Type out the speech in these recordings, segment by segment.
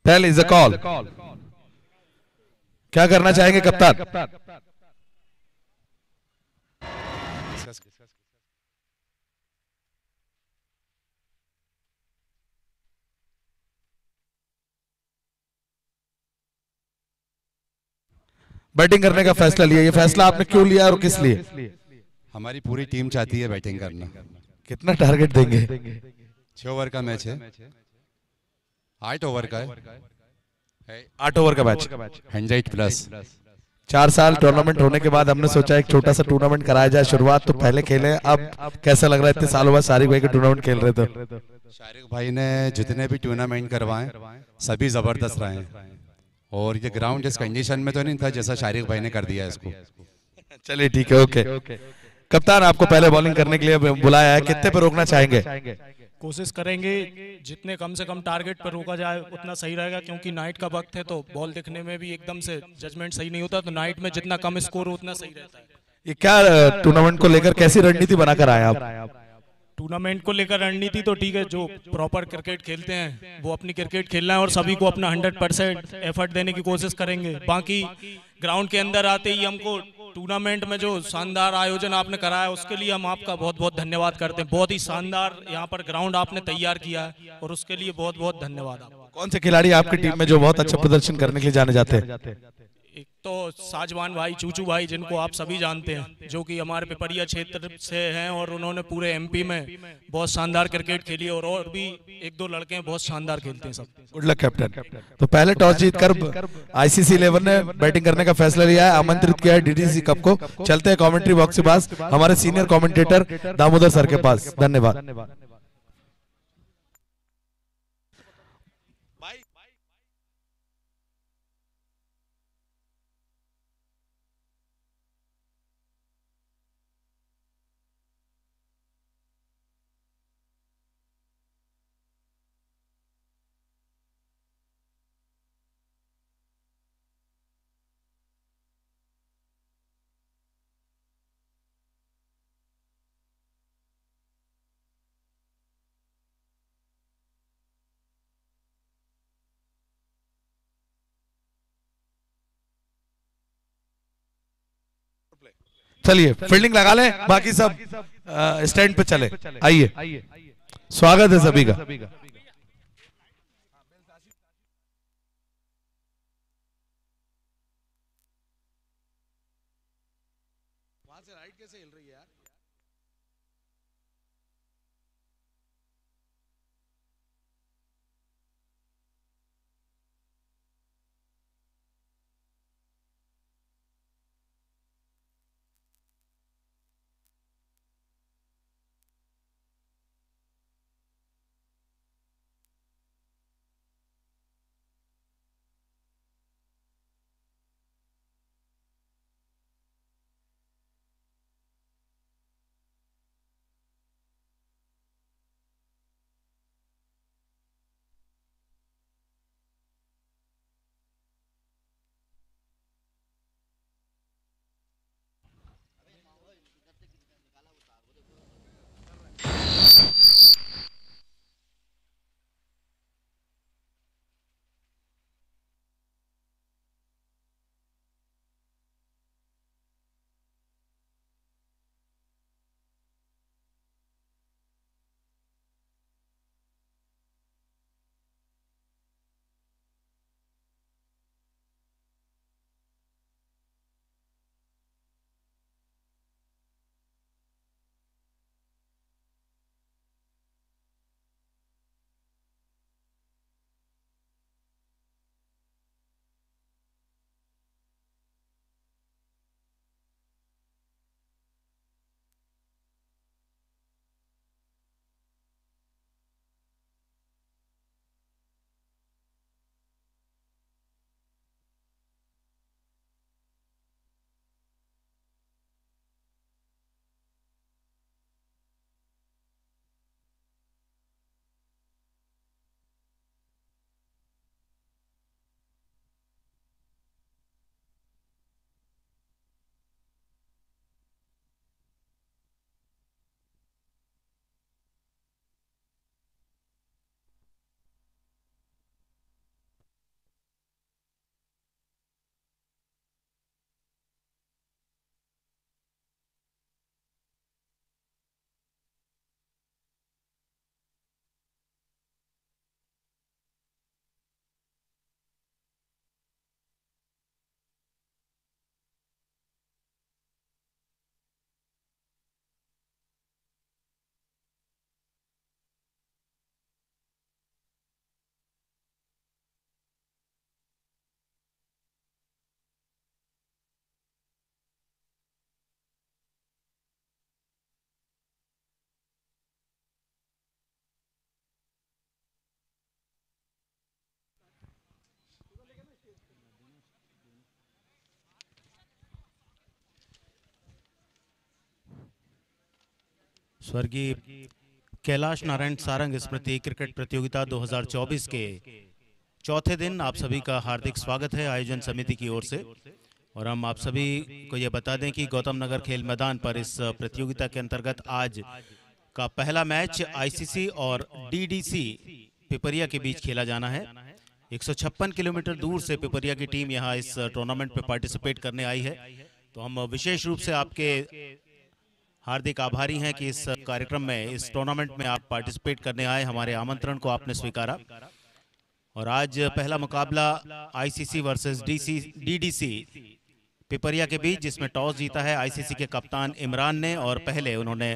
Tell is a call. क्या करना चाहेंगे कप्तान? बैटिंग करने का फैसला लिया, ये फैसला आपने क्यों लिया और किस लिए? हमारी पूरी टीम चाहती है बैटिंग करना। कितना टारगेट देंगे? 6 ओवर का मैच है, 8 ओवर का है, 8 ओवर का मैच। 100+। 4 साल टूर्नामेंट होने के बाद हमने सोचा एक छोटा सा टूर्नामेंट कराया जाए। शुरुआत तो पहले खेले, अब कैसा लग रहा है इतने सालों बाद शारिक भाई के टूर्नामेंट खेल रहे थे? शारिक भाई ने जितने भी टूर्नामेंट करवाए सभी जबरदस्त रहे हैं, और ये ग्राउंड जिस कंडीशन में तो नहीं था जैसा शारिक भाई ने कर दिया इसको। चलिए ठीक है, ओके। कप्तान आपको पहले बॉलिंग करने के लिए बुलाया है, कितने पे रोकना चाहेंगे? कोशिश करेंगे जितने कम से कम टारगेट पर रोका जाए उतना सही रहेगा, क्योंकि नाइट का वक्त है तो बॉल दिखने में भी एकदम से जजमेंट सही नहीं होता, तो नाइट में जितना कम स्कोर हो उतना सही रहता है। ये क्या टूर्नामेंट को लेकर कैसी रणनीति बनाकर आए आप? टूर्नामेंट को लेकर रणनीति तो ठीक है, जो प्रॉपर क्रिकेट खेलते हैं वो अपनी क्रिकेट खेलना है और सभी को अपना 100% एफर्ट देने की कोशिश करेंगे। बाकी ग्राउंड के अंदर आते ही हमको टूर्नामेंट में जो शानदार आयोजन आपने कराया उसके लिए हम आपका बहुत बहुत धन्यवाद करते हैं। बहुत ही शानदार यहाँ पर ग्राउंड आपने तैयार किया है और उसके लिए बहुत बहुत धन्यवाद आपको। कौन से खिलाड़ी आपकी टीम में जो बहुत अच्छा प्रदर्शन करने के लिए जाने जाते हैं? एक तो साजवान भाई, चूचू भाई, जिनको आप सभी जानते हैं, जो कि हमारे पिपरिया क्षेत्र से हैं और उन्होंने पूरे एमपी में बहुत शानदार क्रिकेट खेली, और भी एक दो लड़के हैं बहुत शानदार खेलते हैं सब। Good luck captain. तो पहले टॉस जीतकर आईसीसी 11 ने बैटिंग करने का फैसला लिया है, आमंत्रित किया है डीडीसी कप को। चलते हैं कमेंट्री बॉक्स के पास, हमारे सीनियर कमेंटेटर दामोदर सर के पास। धन्यवाद। चलिए फील्डिंग लगा लें, बाकी सब स्टैंड पे चले। आइए, स्वागत है सभी का। स्वर्गीय कैलाश नारायण सारंग स्मृति क्रिकेट प्रतियोगिता 2024 के चौथे दिन आप सभी का हार्दिक स्वागत है आयोजन समिति की ओर से। और हम आप सभी को ये बता दें कि गौतम नगर खेल मैदान पर इस प्रतियोगिता के अंतर्गत आज का पहला मैच आईसीसी और डीडीसी पिपरिया के बीच खेला जाना है। 156 किलोमीटर दूर से पिपरिया की टीम यहाँ इस टूर्नामेंट में पार्टिसिपेट करने आई है, तो हम विशेष रूप से आपके हार्दिक आभारी हैं कि इस कार्यक्रम में, इस टूर्नामेंट में आप पार्टिसिपेट करने आए, हमारे आमंत्रण को आपने स्वीकारा। और आज पहला मुकाबला आईसीसी वर्सेस डीडीसी पिपरिया के बीच, जिसमें टॉस जीता है आईसीसी के कप्तान इमरान ने और पहले उन्होंने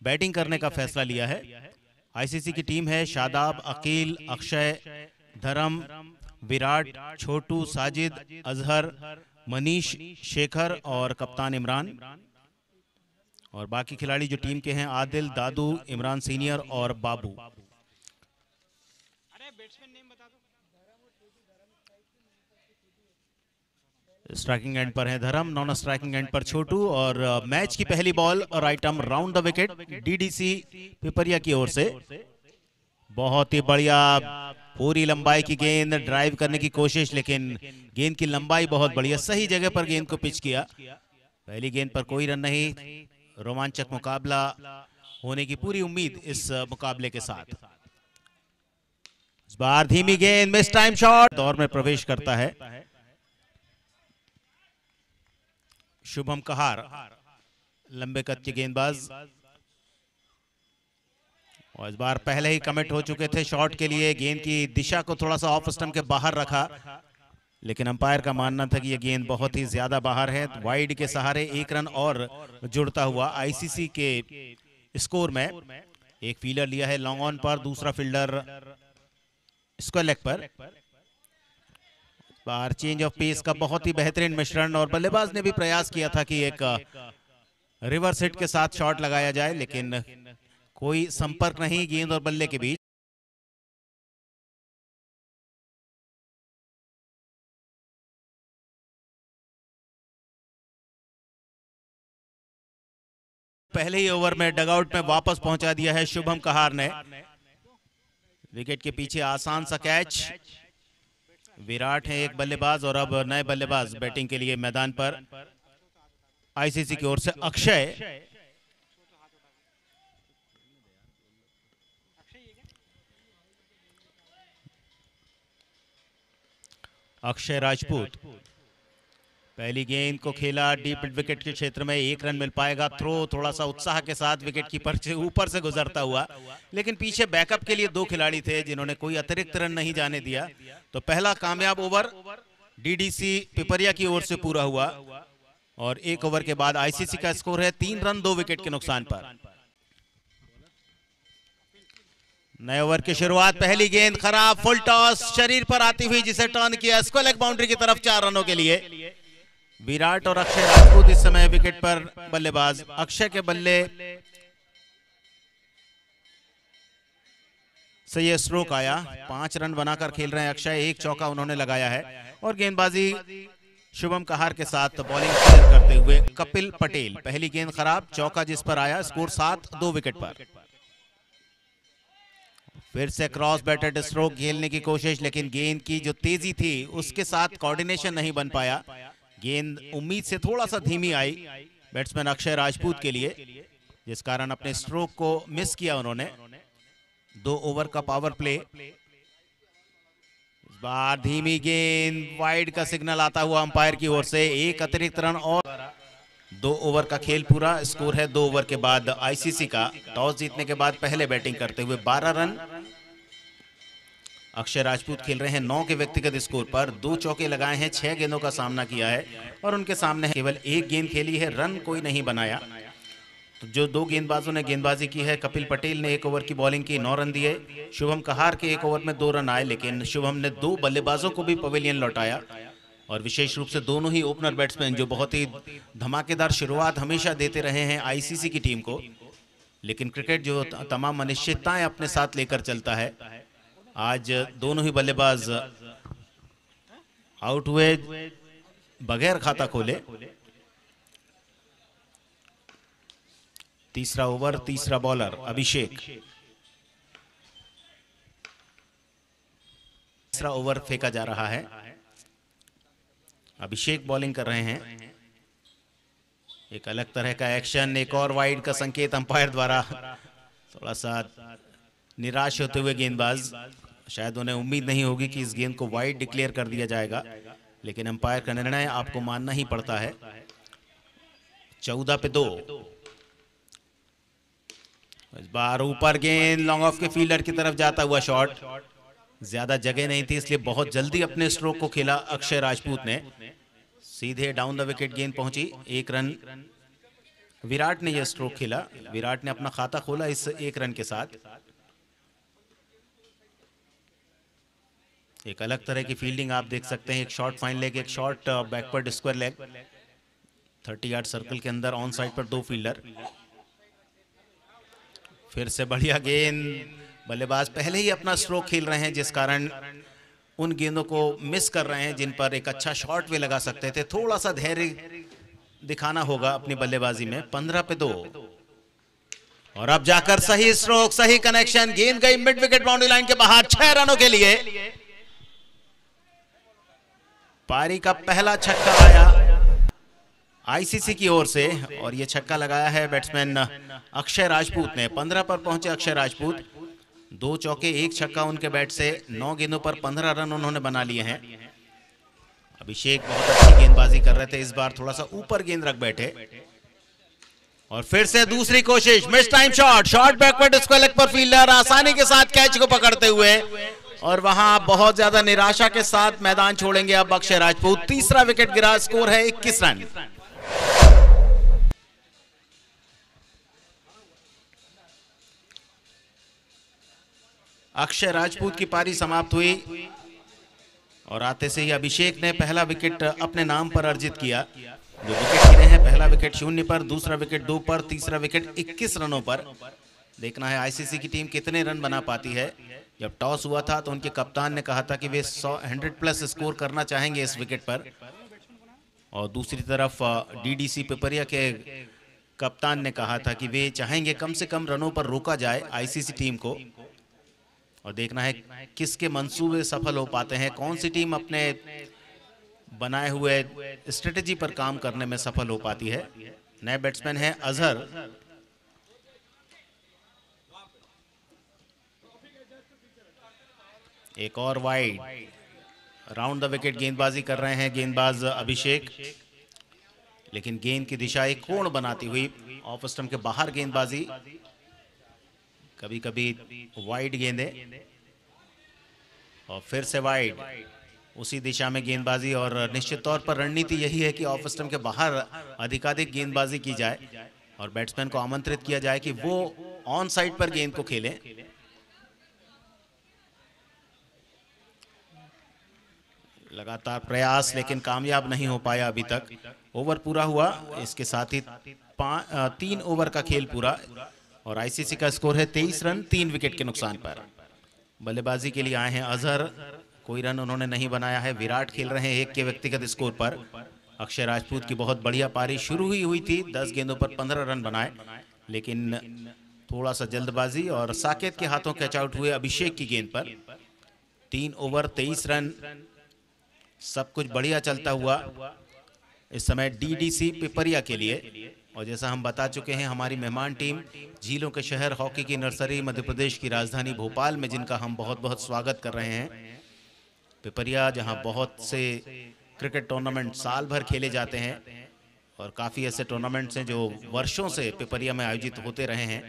बैटिंग करने का फैसला लिया है। आईसीसी की टीम है शादाब, अकील, अक्षय, धर्म, विराट, छोटू, साजिद, अजहर, मनीष, शेखर और कप्तान इमरान। और बाकी खिलाड़ी जो टीम के हैं आदिल, दादू, इमरान सीनियर और बाबू। स्ट्राइकिंग एंड पर है धर्म, नॉन स्ट्राइकिंग एंड पर छोटू। और मैच की पहली ball right arm round the wicket DDC Pipariya की ओर से। बहुत ही बढ़िया पूरी लंबाई की गेंद, ड्राइव करने की कोशिश, लेकिन गेंद की लंबाई बहुत बढ़िया, सही जगह पर गेंद को पिच किया। पहली गेंद पर कोई रन नहीं। रोमांचक मुकाबला होने की पूरी उम्मीद इस मुकाबले के साथ। इस बार धीमी गेंद, मिस टाइम शॉट, दौर में प्रवेश करता है शुभम कहार, लंबे कद के गेंदबाज। और इस बार पहले ही कमिट हो चुके थे शॉट के लिए। गेंद की दिशा को थोड़ा सा ऑफ स्टंप के बाहर रखा, लेकिन अंपायर का मानना था कि यह गेंद बहुत ही ज्यादा बाहर है। वाइड के सहारे एक रन और जुड़ता हुआ आईसीसी के स्कोर में। एक फील्डर लिया है लॉन्ग ऑन पर, दूसरा फील्डर स्क्वायर लेग पर। बार चेंज ऑफ पेस का बहुत ही बेहतरीन मिश्रण, और बल्लेबाज ने भी प्रयास किया था कि एक रिवर्स हिट के साथ शॉट लगाया जाए, लेकिन कोई संपर्क नहीं गेंद और बल्ले के बीच। पहले ही ओवर में डगआउट में वापस पहुंचा दिया है शुभम कहार ने। विकेट के पीछे आसान सा कैच। विराट है एक बल्लेबाज और अब नए बल्लेबाज बैटिंग के लिए मैदान पर आईसीसी की ओर से अक्षय। अक्षय राजपूत पहली गेंद को खेला डीप विकेट के क्षेत्र में, एक रन मिल पाएगा। थ्रो थोड़ा सा उत्साह के साथ विकेट कीपर से ऊपर से गुजरता हुआ, लेकिन पीछे बैकअप के लिए दो खिलाड़ी थे जिन्होंने कोई अतिरिक्त रन नहीं जाने दिया। तो पहला कामयाब ओवर डीडीसी पिपरिया की ओर से पूरा हुआ और एक ओवर के बाद आईसीसी का स्कोर है 3 रन 2 विकेट के नुकसान पर। नए ओवर की शुरुआत, पहली गेंद खराब, फुल टॉस शरीर पर आती हुई जिसे टर्न किया स्क्वायर लेग बाउंड्री की तरफ 4 रनों के लिए। विराट और अक्षय राजपूत इस समय विकेट पर बल्लेबाज। अक्षय के बल्ले से ये स्ट्रोक आया, 5 रन बनाकर खेल रहे हैं अक्षय, एक चौका उन्होंने लगाया है। और गेंदबाजी शुभम कहार के साथ बॉलिंग शेयर करते हुए कपिल पटेल। पहली गेंद खराब, चौका जिस पर आया, स्कोर 7 2 विकेट पर। फिर से क्रॉस बैटेड स्ट्रोक खेलने की कोशिश, लेकिन गेंद की जो तेजी थी उसके साथ कोऑर्डिनेशन नहीं बन पाया। गेंद उम्मीद से थोड़ा सा धीमी आई बैट्समैन अक्षय राजपूत के लिए, जिस कारण अपने स्ट्रोक को मिस किया उन्होंने। 2 ओवर का पावर प्ले। इस बार धीमी गेंद, वाइड का सिग्नल आता हुआ अंपायर की ओर से, एक अतिरिक्त रन और 2 ओवर का खेल पूरा। स्कोर है 2 ओवर के बाद आईसीसी का। टॉस जीतने के बाद पहले बैटिंग करते हुए 12 रन अक्षय राजपूत खेल रहे हैं 9 के व्यक्तिगत स्कोर पर। 2 चौके लगाए हैं, 6 गेंदों का सामना किया है और उनके सामने केवल 1 गेंद खेली है, रन कोई नहीं बनाया। तो जो 2 गेंदबाजों ने गेंदबाजी की है, कपिल पटेल ने 1 ओवर की बॉलिंग की, 9 रन दिए। शुभम कहार के 1 ओवर में 2 रन आए, लेकिन शुभम ने 2 बल्लेबाजों को भी पवेलियन लौटाया। और विशेष रूप से दोनों ही ओपनर बैट्समैन जो बहुत ही धमाकेदार शुरुआत हमेशा देते रहे हैं आईसीसी की टीम को, लेकिन क्रिकेट जो तमाम अनिश्चितताएं अपने साथ लेकर चलता है, आज दोनों ही बल्लेबाज आउट हुए बगैर खाता खोले। तीसरा ओवर, तीसरा बॉलर अभिषेक। तीसरा ओवर फेंका जा रहा है। अभिषेक बॉलिंग कर रहे हैं। एक अलग तरह का एक्शन, एक और वाइड का संकेत अंपायर द्वारा। थोड़ा सा निराश होते हुए गेंदबाज, शायद उन्हें उम्मीद नहीं होगी कि इस गेंद को वाइड डिक्लेयर कर दिया जाएगा, लेकिन अंपायर का निर्णय आपको मानना ही पड़ता है। 14 पे 2। इस बार ऊपर गेंद, लॉन्ग ऑफ के फील्डर की तरफ जाता हुआ शॉट। ज्यादा जगह नहीं थी, इसलिए बहुत जल्दी अपने स्ट्रोक को खेला अक्षय राजपूत ने। सीधे डाउन द विकेट गेंद पहुंची। 1 रन विराट ने यह स्ट्रोक खेला। विराट ने अपना खाता खोला इस 1 रन के साथ। एक अलग तरह की फील्डिंग आप देख सकते हैं। एक शॉर्ट फाइन लेग, एक short backward square leg. 30 yard circle के अंदर ऑन साइड पर 2 फील्डर। फिर से बढ़िया गेंद। बल्लेबाज पहले ही अपना स्ट्रोक खेल रहे हैं, जिस कारण उन गेंदों को मिस कर रहे हैं जिन पर एक अच्छा शॉट वे लगा सकते थे। थोड़ा सा धैर्य दिखाना होगा अपनी बल्लेबाजी में। 15 पे 2। और अब जाकर सही स्ट्रोक, सही कनेक्शन। गेंद गई मिड विकेट बाउंड्री लाइन के बाहर। 6 रनों के लिए पारी का पहला छक्का आया आईसीसी की ओर से, और यह छक्का लगाया है बैट्समैन अक्षय राजपूत ने। 15 पर पहुंचे अक्षय राजपूत। 2 चौके 1 छक्का उनके बैट से। 9 गेंदों पर 15 रन उन्होंने बना लिए हैं। अभिषेक बहुत अच्छी गेंदबाजी कर रहे थे, इस बार थोड़ा सा ऊपर गेंद रख बैठे। और फिर से दूसरी कोशिश, miss time shot. Short backward square leg पर फील्डर आसानी के साथ कैच को पकड़ते हुए, और वहां बहुत ज्यादा निराशा के साथ मैदान छोड़ेंगे अब अक्षय राजपूत। तीसरा विकेट गिरा। स्कोर है 21 रन। अक्षय राजपूत की पारी समाप्त हुई, और आते से ही अभिषेक ने पहला विकेट अपने नाम पर अर्जित किया। 2 विकेट गिरे हैं। पहला विकेट 0 पर, दूसरा विकेट 2 पर, तीसरा विकेट 21 रनों पर। देखना है आईसीसी की टीम कितने रन बना पाती है। जब टॉस हुआ था तो उनके कप्तान ने कहा था कि वे 100 प्लस स्कोर करना चाहेंगे इस विकेट पर, और दूसरी तरफ डीडीसी पिपरिया के कप्तान ने कहा था कि वे चाहेंगे कम से कम रनों पर रोका जाए आईसीसी टीम को। और देखना है किसके मंसूबे सफल हो पाते हैं, कौन सी टीम अपने बनाए हुए स्ट्रेटेजी पर काम करने में सफल हो पाती है। नए बैट्समैन हैं अजहर। एक और वाइड, राउंड द विकेट गेंदबाजी कर रहे हैं गेंदबाज अभिषेक, लेकिन गेंद की दिशा एक कोण बनाती हुई ऑफ स्टंप के बाहर गेंदबाजी। कभी कभी वाइड गेंदे, और फिर से वाइड, उसी दिशा में गेंदबाजी। और निश्चित तौर पर रणनीति यही है कि ऑफ स्टंप के बाहर अधिकाधिक गेंदबाजी की जाए, और बैट्समैन को आमंत्रित किया जाए कि वो ऑन साइड पर गेंद को खेलें। लगातार प्रयास, लेकिन कामयाब नहीं हो पाया अभी तक। ओवर पूरा हुआ, इसके साथ ही 3 ओवर का खेल पूरा, और आईसीसी का स्कोर है 23 रन 3 विकेट के नुकसान पर। बल्लेबाजी के लिए आए हैं अजहर। कोई रन उन्होंने नहीं बनाया है। विराट खेल रहे हैं 1 के व्यक्तिगत स्कोर पर। अक्षय राजपूत की बहुत बढ़िया पारी शुरू ही हुई थी। 10 गेंदों पर 15 रन बनाए, लेकिन थोड़ा सा जल्दबाजी और साकेत के हाथों कैच आउट हुए अभिषेक की गेंद पर। 3 ओवर 23 रन, सब कुछ बढ़िया चलता हुआ इस समय डीडीसी पिपरिया के लिए। और जैसा हम बता चुके हैं, हमारी मेहमान टीम झीलों के शहर हॉकी की नर्सरी मध्य प्रदेश की राजधानी भोपाल में, जिनका हम बहुत बहुत स्वागत कर रहे हैं। पिपरिया, जहां बहुत से क्रिकेट टूर्नामेंट साल भर खेले जाते हैं, और काफ़ी ऐसे टूर्नामेंट्स हैं जो वर्षों से पिपरिया में आयोजित होते रहे हैं।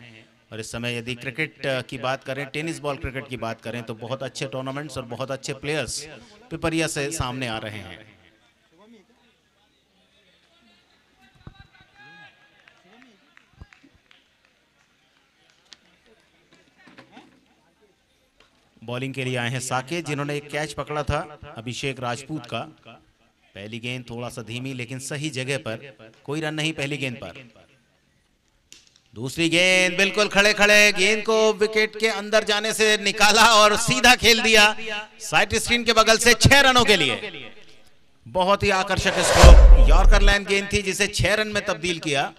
और इस समय यदि क्रिकेट की बात करें, टेनिस बॉल क्रिकेट की बात करें, तो बहुत अच्छे टूर्नामेंट्स और बहुत अच्छे प्लेयर्स पिपरिया से सामने आ रहे हैं। बॉलिंग के लिए आए हैं साकेत, जिन्होंने एक कैच पकड़ा था अभिषेक राजपूत का। पहली गेंद थोड़ा सा धीमी, लेकिन सही जगह पर। कोई रन नहीं पहली गेंद पर। दूसरी गेंद बिल्कुल खड़े खड़े, गेंद को विकेट के अंदर जाने से निकाला और सीधा खेल दिया साइड स्क्रीन के बगल से 6 रनों के लिए। बहुत ही आकर्षक स्ट्रोक, यॉर्कर लाइन गेंद थी जिसे 6 रन में तब्दील किया।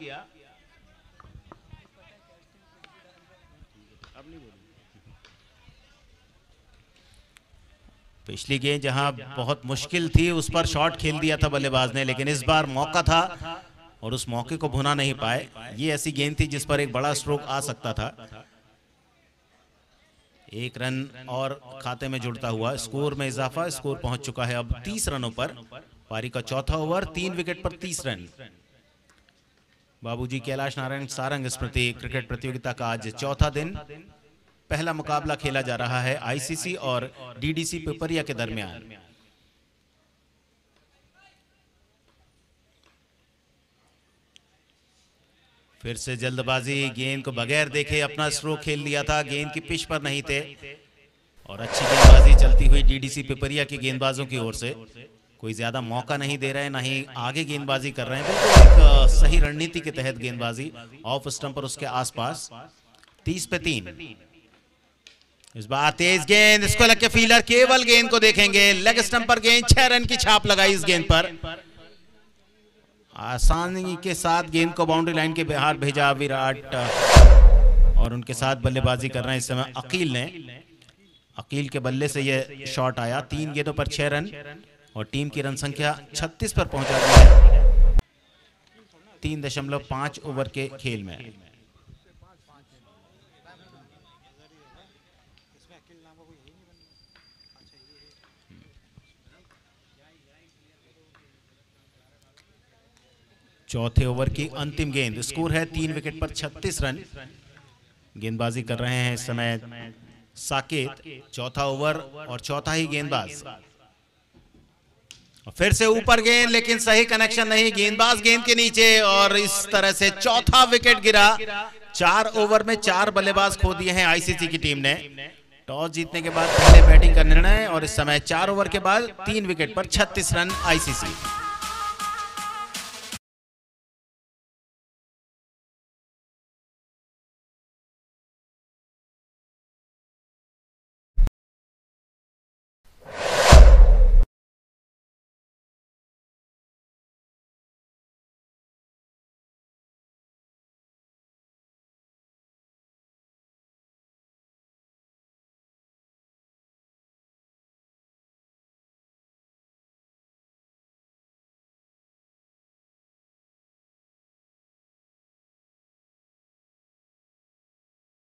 पिछली गेंद जहां बहुत मुश्किल थी उस पर शॉट खेल दिया था बल्लेबाज ने, लेकिन इस बार मौका था और उस मौके को भुना नहीं पाए। ये ऐसी गेंद थी जिस पर एक बड़ा स्ट्रोक आ सकता था। एक रन और खाते में जुड़ता हुआ स्कोर में इजाफा। स्कोर पहुंच चुका है अब 30 रनों पर। पारी का चौथा ओवर, 3 विकेट पर 30 रन। बाबूजी कैलाश नारायण सारंग स्मृति क्रिकेट प्रतियोगिता का आज चौथा दिन। पहला मुकाबला खेला जा रहा है आईसीसी और डीडीसी पिपरिया के दरमियान। फिर से जल्दबाजी, गेंद को बगैर देखे अपना स्ट्रोक खेल दिया था। गेंद की पिच पर नहीं थे और अच्छी गेंदबाजी चलती हुई डीडीसी पिपरिया के गेंदबाजों की ओर से। कोई ज्यादा मौका नहीं दे रहे, ना ही आगे गेंदबाजी कर रहे हैं। बिल्कुल एक सही रणनीति के तहत गेंदबाजी, ऑफ स्टंप पर उसके आसपास। 30 पे 3। इस बार तेज गेंद, इसको लग के फील्डर केवल गेंद को देखेंगे। लेग स्टंप पर गेंद, 6 रन की छाप लगाई इस गेंद पर। आसानी के साथ गेंद को बाउंड्री लाइन के बाहर भेजा विराट और उनके साथ बल्लेबाजी कर रहे हैं इस समय अकील ने। अकील के बल्ले से यह शॉट आया। 3 गेंदों पर 6 रन और टीम की रन संख्या 36 पर पहुंचा दी है 3.5 ओवर के खेल में। चौथे ओवर की अंतिम गेंद। स्कोर है 3 विकेट पर 36 रन। गेंदबाजी कर रहे हैं इस समय साकेत। चौथा ओवर और चौथा ही गेंदबाज। फिर से ऊपर गेंद, लेकिन सही कनेक्शन नहीं। गेंदबाज गेंद के नीचे और इस तरह से चौथा विकेट गिरा। 4 ओवर में 4 बल्लेबाज खो दिए हैं आईसीसी की टीम ने। टॉस जीतने के बाद पहले बैटिंग का निर्णय और इस समय 4 ओवर के बाद 3 विकेट पर 36 रन आईसीसी।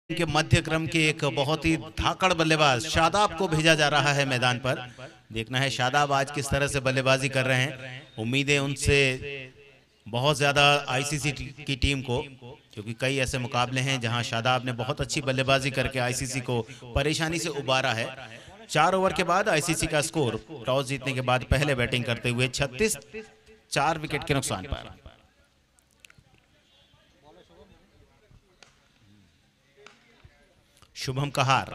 के मध्य क्रम के एक बहुत ही धाकड़ बल्लेबाज शादाब को भेजा जा रहा है मैदान पर। देखना है शादाब आज किस तरह से बल्लेबाजी कर रहे हैं। उम्मीदें उनसे बहुत ज्यादा आईसीसी की टीम को, क्योंकि कई ऐसे मुकाबले हैं जहां शादाब ने बहुत अच्छी बल्लेबाजी करके आईसीसी को परेशानी से उबारा है। 4 ओवर के बाद आईसीसी का स्कोर टॉस जीतने के बाद पहले बैटिंग करते हुए 36, 4 विकेट के नुकसान पर। शुभम कहार,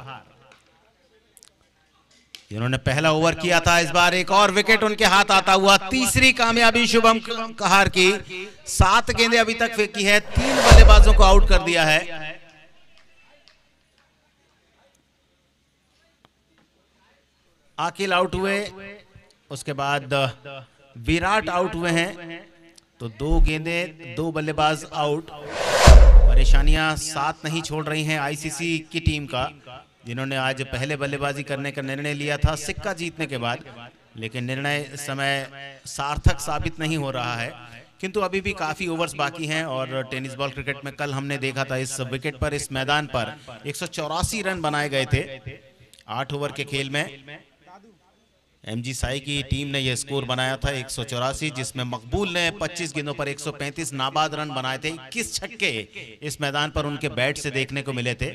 जिन्होंने पहला ओवर किया था, इस बार एक और विकेट उनके हाथ आता हुआ। तीसरी कामयाबी शुभम कहार की। 7 गेंदें अभी तक फेंकी है, 3 बल्लेबाजों को आउट कर दिया है। आकिल आउट हुए, उसके बाद विराट आउट हुए हैं। तो 2 गेंदें 2 बल्लेबाज आउट। परेशानियां साथ नहीं छोड़ रही हैं आईसीसी की टीम का, जिन्होंने आज पहले बल्लेबाजी करने का निर्णय लिया था सिक्का जीतने के बाद, लेकिन निर्णय इस समय सार्थक साबित नहीं हो रहा है। किंतु अभी भी काफी ओवर्स बाकी हैं और टेनिस बॉल क्रिकेट में कल हमने देखा था इस विकेट पर, इस मैदान पर 184 रन बनाए गए थे 8 ओवर के खेल में। एमजी साई की टीम ने यह स्कोर बनाया था 184, जिसमें मकबूल ने 25 गेंदों पर 135 नाबाद रन बनाए थे। 21 छक्के इस मैदान पर उनके बैट से देखने को मिले थे।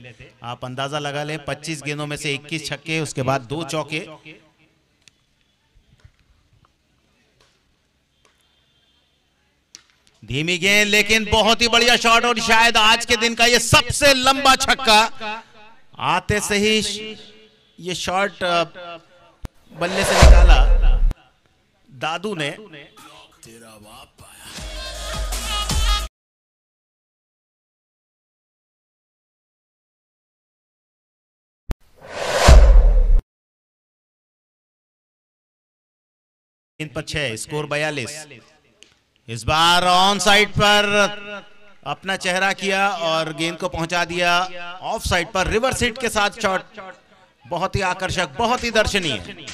आप अंदाजा लगा लें, 25 गेंदों में से 21 छक्के, उसके बाद 2 चौके। धीमी गेंद, लेकिन बहुत ही बढ़िया शॉट और शायद आज के दिन का यह सबसे लंबा छक्का। आते से ही ये शॉट बल्ले से निकाला दादू ने। तेरा बाप आया। गेंद पर 6, स्कोर 42। इस बार ऑन साइड पर अपना चेहरा किया और गेंद को पहुंचा दिया ऑफ साइड पर। रिवर्स हिट के साथ शॉट, बहुत ही आकर्षक, बहुत ही दर्शनीय।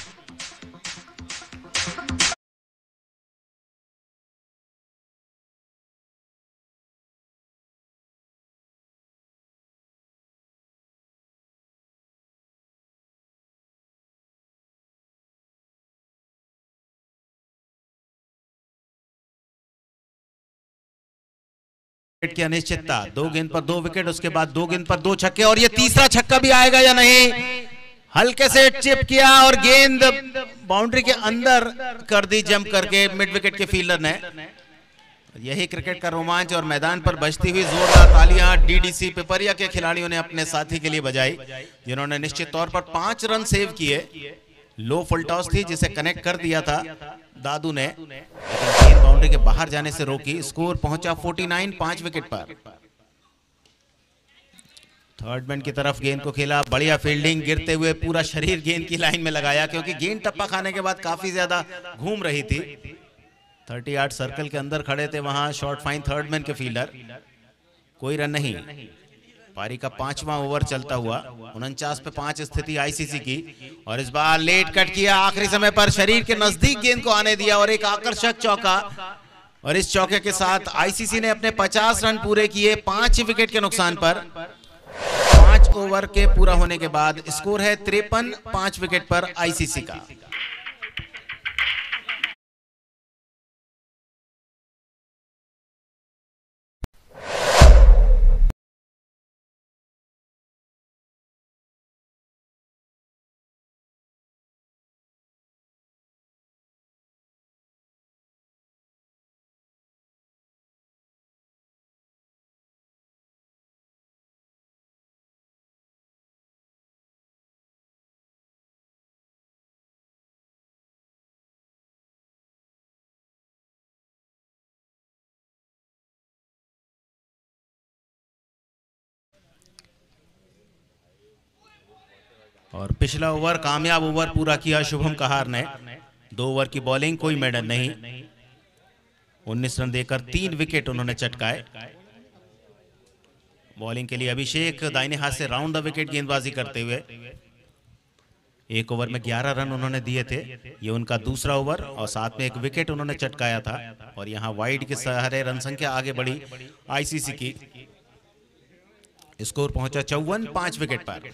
की अनिश्चितता। 2 गेंद पर 2 विकेट, उसके बाद 2 गेंद पर 2 छक्के, और ये तीसरा छक्का भी आएगा या नहीं। हल्के से चिप किया और गेंद बाउंड्री के अंदर कर दी जंप करके मिड विकेट के फील्डर ने। यही क्रिकेट का रोमांच और मैदान पर बजती हुई जोरदार तालियां डीडीसी पिपरिया के खिलाड़ियों ने अपने साथी के लिए बजाई, जिन्होंने निश्चित तौर पर 5 रन सेव किए। लो फुल टॉस थी जिसे कनेक्ट कर दिया था दादू ने, लेकिन गेंद बाउंड्री के बाहर जाने से रोकी। स्कोर पहुंचा 49, 5 विकेट पर। थर्ड मैन की तरफ गेंद को खेला, बढ़िया फील्डिंग, गिरते हुए पूरा शरीर गेंद की लाइन में लगाया, क्योंकि गेंद टप्पा खाने के बाद काफी ज्यादा घूम रही थी। 30 यार्ड सर्कल के अंदर खड़े थे वहां शॉर्ट फाइन थर्ड मैन के फील्डर। कोई रन नहीं। पारी का 5वां ओवर चलता हुआ 49 पे 5 स्थिति आईसीसी की, और इस बार लेट कट किया, आखिरी समय पर शरीर के नजदीक गेंद को आने दिया और एक आकर्षक चौका। और इस चौके के साथ आईसीसी ने अपने 50 रन पूरे किए 5 विकेट के नुकसान पर। 5 ओवर के पूरा होने के बाद स्कोर है 53, 5 विकेट पर आईसीसी का। और पिछला ओवर कामयाब ओवर पूरा किया शुभम कहार ने। 2 ओवर की बॉलिंग, कोई मेडल नहीं। 19 रन देकर 3 विकेट उन्होंने चटकाए। बॉलिंग के लिए अभिषेक दाहिने हाथ से राउंड द विकेट गेंदबाजी करते हुए। 1 ओवर में 11 रन उन्होंने दिए थे। ये उनका दूसरा ओवर, और साथ में 1 विकेट उन्होंने चटकाया था। और यहां वाइड के सहारे रन संख्या आगे बढ़ी आईसीसी की। स्कोर पहुंचा 54, 5 विकेट पर।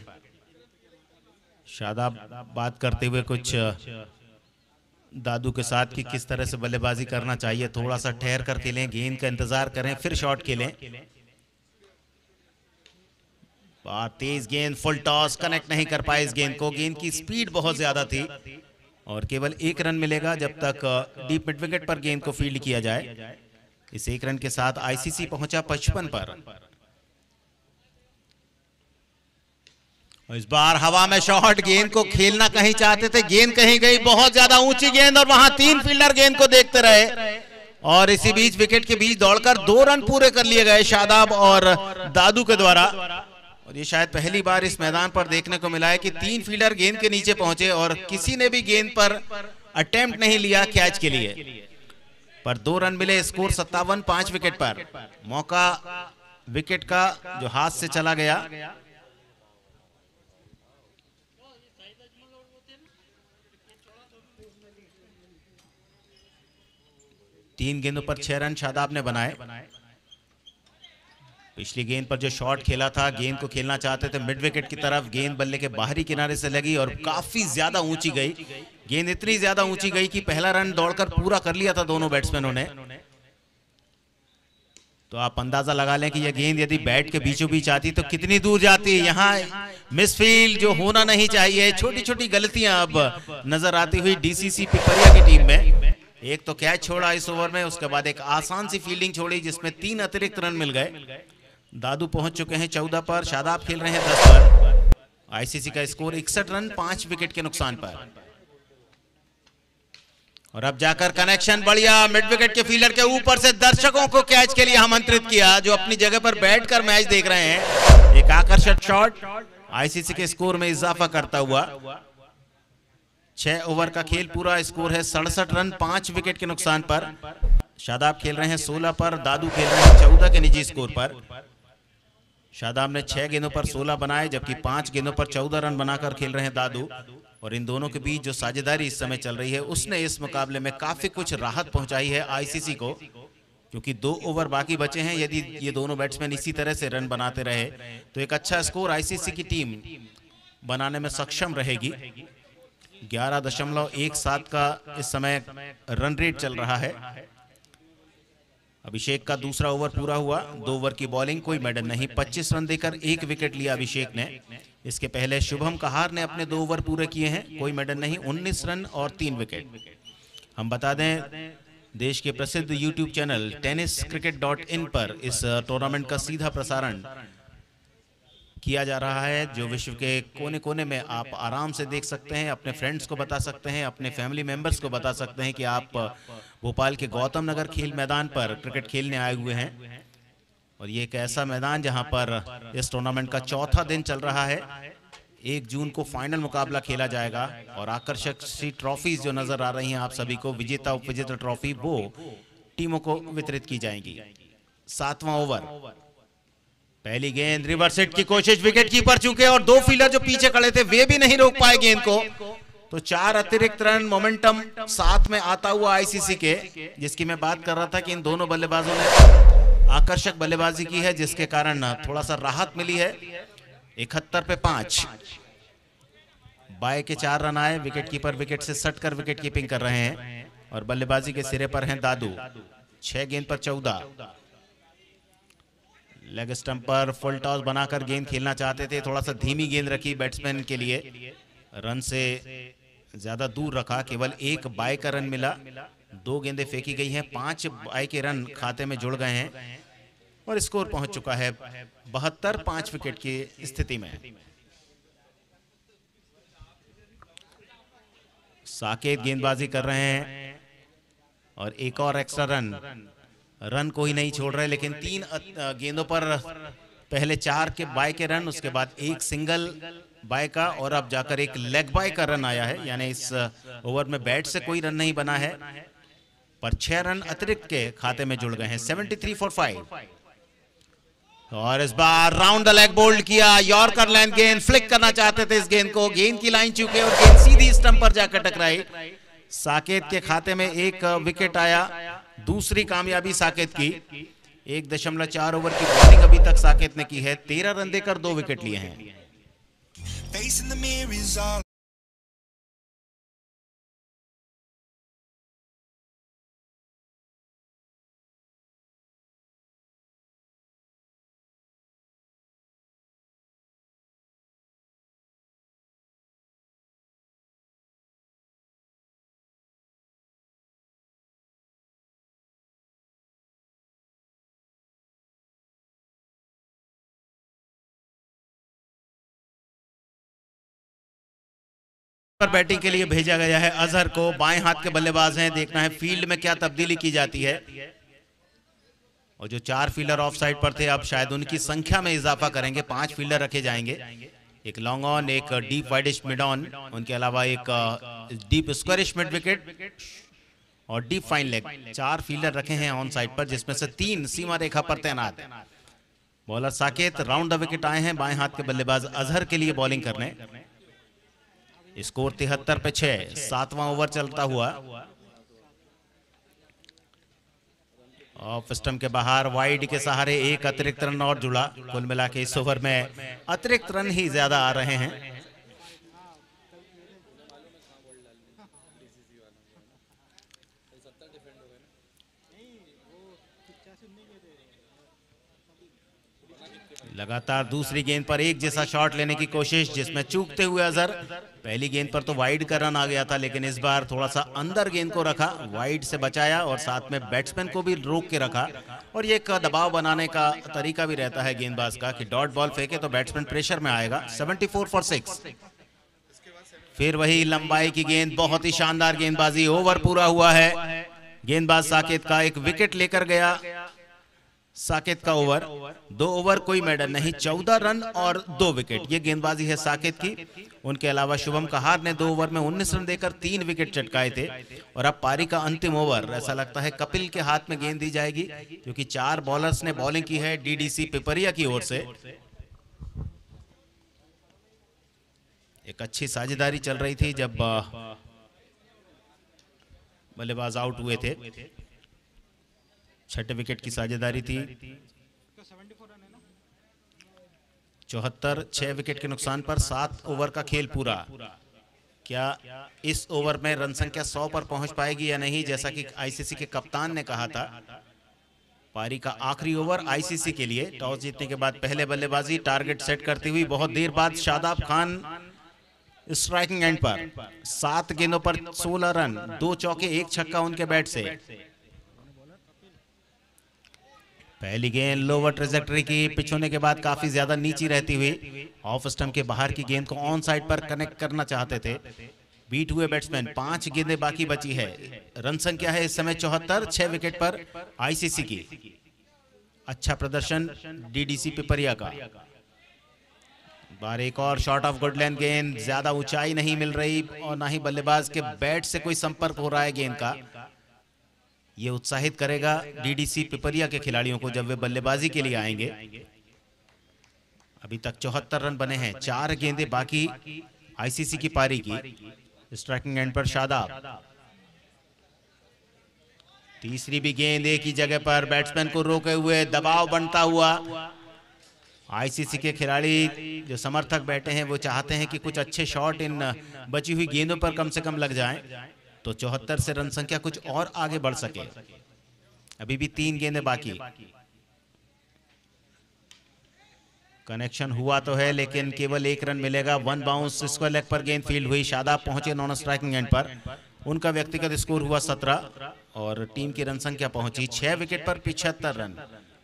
शादाब बात करते हुए कुछ दादू के साथ कि किस तरह से बल्लेबाजी करना चाहिए, थोड़ा सा ठहर कर खेलें, गेंद का इंतजार करें, फिर शॉट खेलें। तेज गेंद, फुल टॉस, कनेक्ट नहीं कर पाए इस गेंद को। गेंद की स्पीड बहुत ज्यादा थी और केवल 1 रन मिलेगा जब तक डीप मिड विकेट पर गेंद को फील्ड किया जाए। इस 1 रन के साथ आईसीसी पहुंचा 55 पर। इस बार हवा में शॉट, गेंद को खेलना कहीं चाहते थे, गेंद कहीं गई, बहुत ज्यादा ऊंची गेंद, और वहां 3 फील्डर गेंद को देखते रहे। और इसी बीच विकेट के बीच दौड़कर 2 रन पूरे कर लिए गए शादाब और दादू के द्वारा। और ये शायद पहली बार इस मैदान पर देखने को मिला है कि 3 फील्डर गेंद के नीचे पहुंचे और किसी ने भी गेंद पर अटेम्प्ट नहीं लिया कैच के लिए। पर 2 रन मिले। स्कोर 57, 5 विकेट पर। मौका विकेट का जो हाथ से चला गया। तीन गेंदों पर 6 रन शादाब ने बनाए। पिछली गेंद पर जो शॉट खेला था, गेंद को खेलना चाहते थे मिड विकेट की तरफ, गेंद बल्ले के बाहरी किनारे से लगी और काफी ज्यादा ऊंची गई। गेंद इतनी ज्यादा ऊंची गई कि पहला रन दौड़कर पूरा कर लिया था दोनों बैट्समैनों ने। तो आप अंदाजा लगा लें कि यह गेंद यदि बैट के बीचों बीच आती तो कितनी दूर जाती। यहाँ मिसफील्ड जो होना नहीं चाहिए, छोटी छोटी गलतियां अब नजर आती हुई डीसीसी पिपरिया की टीम में। एक तो कैच छोड़ा इस ओवर में, उसके बाद एक आसान सी फील्डिंग छोड़ी जिसमें 3 अतिरिक्त रन मिल गए। दादू पहुंच चुके हैं 14 पर, शादाब खेल रहे हैं 10 पर। आईसीसी का स्कोर 61 रन 5 विकेट के नुकसान पर। और अब जाकर कनेक्शन बढ़िया, मिड विकेट के फील्डर के ऊपर से दर्शकों को कैच के लिए आमंत्रित किया जो अपनी जगह पर बैठकर मैच देख रहे हैं। एक आकर्षक शॉट आईसीसी के स्कोर में इजाफा करता हुआ। 6 ओवर का खेल पूरा, स्कोर है 67 रन 5 विकेट के नुकसान पर। शादाब खेल रहे हैं 16 पर, दादू खेल रहे हैं 14 के निजी स्कोर पर। शादाब ने 6 गेंदों पर 16 बनाए, जबकि 5 गेंदों पर 14 रन बनाकर खेल रहे हैं दादू। और इन दोनों के बीच जो साझेदारी इस समय चल रही है उसने इस मुकाबले में काफी कुछ राहत पहुंचाई है आईसीसी को, क्योंकि 2 ओवर बाकी बचे हैं। यदि ये दोनों बैट्समैन इसी तरह से रन बनाते रहे तो एक अच्छा स्कोर आईसीसी की टीम बनाने में सक्षम रहेगी। 11.17 का इस समय रन रेट चल रहा है। अभिषेक का दूसरा ओवर पूरा हुआ, 2 ओवर की बॉलिंग, कोई मेडल नहीं, 25 रन देकर 1 विकेट लिया अभिषेक ने। इसके पहले शुभम कहार ने अपने 2 ओवर पूरे किए हैं, कोई मेडल नहीं, 19 रन और 3 विकेट। हम बता दें देश के प्रसिद्ध YouTube चैनल tenniscricket.in पर इस टूर्नामेंट का सीधा प्रसारण किया जा रहा है, जो विश्व के कोने कोने में आप आराम से देख सकते हैं, अपने फ्रेंड्स को बता सकते हैं, अपने फैमिली मेंबर्स को बता सकते हैं कि आप भोपाल के गौतम नगर खेल मैदान पर क्रिकेट खेलने आए हुए हैं। और ये एक ऐसा मैदान जहां पर इस टूर्नामेंट का चौथा दिन चल रहा है। 1 जून को फाइनल मुकाबला खेला जाएगा और आकर्षक सी ट्रॉफीज जो नजर आ रही हैं आप सभी को, विजेता उपविजेता ट्रॉफी, वो टीमों को वितरित की जाएंगी। 7वां ओवर, पहली गेंद, रिवर्स हिट की कोशिश, विकेट कीपर चूके और 2 फील्डर जो पीछे खड़े थे वे भी नहीं रोक पाए गेंद को। तो 4 अतिरिक्त रन मोमेंटम साथ में आता हुआ आईसीसी के, जिसकी मैं बात कर रहा था कि इन दोनों बल्लेबाजों ने आकर्षक बल्लेबाजी की है, जिसके कारण थोड़ा सा राहत मिली है। 71 पे 5, बाय के 4 रन आए, विकेट कीपर विकेट से सटकर विकेट कीपिंग कर रहे हैं और बल्लेबाजी के सिरे पर हैं दादू। 6 गेंद पर 14, लेग स्टंप पर फुल टॉस बनाकर गेंद खेलना चाहते थे, थोड़ा सा धीमी गेंद रखी बैट्समैन के लिए, रन से ज्यादा दूर रखा, केवल 1 बाय का रन मिला, 2 गेंदें फेंकी गई हैं, 5 बाय के रन खाते में जुड़ गए हैं और स्कोर पहुंच चुका है 72, 5 विकेट की स्थिति में। साकेत गेंदबाजी कर रहे हैं और एक और एक्स्ट्रा रन को ही नहीं छोड़ रहे, लेकिन 3 गेंदों पर पहले 4 के बाय के रन, उसके बाद 1 सिंगल बाय का और अब जाकर 1 लेग बाय का रन आया है। यानी इस ओवर में बैट से कोई रन नहीं बना है, पर 6 रन अतिरिक्त के खाते में जुड़ गए हैं। 73 फॉर 5 और इस बार राउंड द लेग बोल्ड किया, यॉर्कर लाइन गेंद, फ्लिक करना चाहते थे इस गेंद को, गेंद की लाइन चूके और गेंद सीधी स्टंप पर जाकर टकराई। साकेत के खाते में 1 विकेट आया, दूसरी कामयाबी साकेत की। 1.4 ओवर की बॉलिंग अभी तक साकेत ने की है, 13 रन देकर 2 विकेट लिए हैं। पर बैटिंग के लिए भेजा गया है अजहर को, बाएं हाथ के बल्लेबाज हैं, देखना है फील्ड में क्या तब्दीली की जाती है। और जो 4 फील्डर ऑफ साइड पर थे, अब शायद उनकी संख्या में इजाफा करेंगे, 5 फील्डर रखे जाएंगे, एक लॉन्ग ऑन, एक डीप वाइडिश मिड ऑन, उनके अलावा एक डीप स्क्वायरिश मिड विकेट और डीप फाइन लेग। 4 फील्डर रखे हैं ऑन साइड पर, जिसमें से 3 सीमा रेखा पर तैनात। Bowler Saket round the wicket आए हैं, बाएं हाथ के बल्लेबाज अजहर के लिए बॉलिंग करने। स्कोर 73 पे 6, 7वां ओवर चलता हुआ। ऑफ स्टंप के बाहर वाइड के सहारे 1 अतिरिक्त रन और जुड़ा, कुल मिला के इस ओवर में अतिरिक्त रन ही ज्यादा आ रहे हैं। लगातार दूसरी गेंद पर एक जैसा शॉट लेने की कोशिश, जिसमें चूकते हुए अजहर, पहली गेंद पर तो वाइड का रन आ गया था, लेकिन इस बार थोड़ा सा अंदर गेंद को रखा, वाइड से बचाया और साथ में बैट्समैन को भी रोक के रखा। और ये एक दबाव बनाने का तरीका भी रहता है गेंदबाज का कि डॉट बॉल फेंके तो बैट्समैन प्रेशर में आएगा। 74 फॉर 6, फिर वही लंबाई की गेंद, बहुत ही शानदार गेंदबाजी। ओवर पूरा हुआ है, गेंदबाज साकेत का 1 विकेट लेकर गया साकेत का ओवर। 2 ओवर कोई मेडल नहीं, 14 रन और 2 विकेट, ये गेंदबाजी है साकेत की। उनके अलावा शुभम कहार ने 2 ओवर में 19 रन देकर 3 विकेट चटकाए थे। और अब पारी का अंतिम ओवर, ऐसा लगता है कपिल के हाथ में गेंद दी जाएगी, क्योंकि 4 बॉलर्स ने बॉलिंग की है डीडीसी पिपरिया की ओर से। एक अच्छी साझेदारी चल रही थी जब बल्लेबाज आउट हुए थे, 6 विकेट की साझेदारी थी। 74, 6 विकेट के नुकसान पर 7 ओवर का खेल पूरा। क्या इस ओवर में रन संख्या 100 पर पहुंच पाएगी या नहीं, जैसा कि आईसीसी के कप्तान ने कहा था। पारी का आखिरी ओवर आईसीसी के लिए। टॉस जीतने के बाद पहले बल्लेबाजी टारगेट सेट करती हुई बहुत देर बाद शादाब खान स्ट्राइकिंग एंड पर 7 गेंदों पर 16 रन, 2 चौके 1 छक्का उनके बैट से। पहली गेंद लोअर ट्रेजेक्टरी की, पिच होने के बाद काफी ज्यादा नीची रहती हुई ऑफ स्टंप के बाहर की गेंद को ऑन साइड पर कनेक्ट करना चाहते थे। बीट हुए बैट्समैन, 5 गेंदें बाकी बची है। रन संख्या है इस समय 74, 6 विकेट पर आईसीसी की। अच्छा प्रदर्शन डीडीसी पिपरिया का। बार एक और शॉट ऑफ गुड लेंथ गेंद, ज्यादा ऊंचाई नहीं मिल रही और ना ही बल्लेबाज के बैट से कोई संपर्क हो रहा है गेंद का। ये उत्साहित करेगा डीडीसी पिपरिया के खिलाड़ियों को जब वे बल्लेबाजी के लिए आएंगे। अभी तक 74 रन बने हैं, 4 गेंदें बाकी आईसीसी की पारी की। स्ट्राइकिंग एंड पर शादाब। तीसरी भी गेंद एक ही जगह पर, बैट्समैन को रोके हुए दबाव बनता हुआ। आईसीसी के खिलाड़ी जो समर्थक बैठे हैं वो चाहते हैं कि कुछ अच्छे शॉट इन बची हुई गेंदों पर कम से कम लग जाएं, तो 74 से रन संख्या कुछ और आगे बढ़ सके। अभी भी 3 गेंदें बाकी। कनेक्शन हुआ तो है लेकिन केवल 1 रन मिलेगा। 1 बाउंस, स्क्वायर लेग पर गेंद फील्ड हुई। शादाब पहुंचे नॉन स्ट्राइकिंग एंड पर। उनका व्यक्तिगत स्कोर हुआ 17 और टीम की रन संख्या पहुंची 6 विकेट पर 75 रन।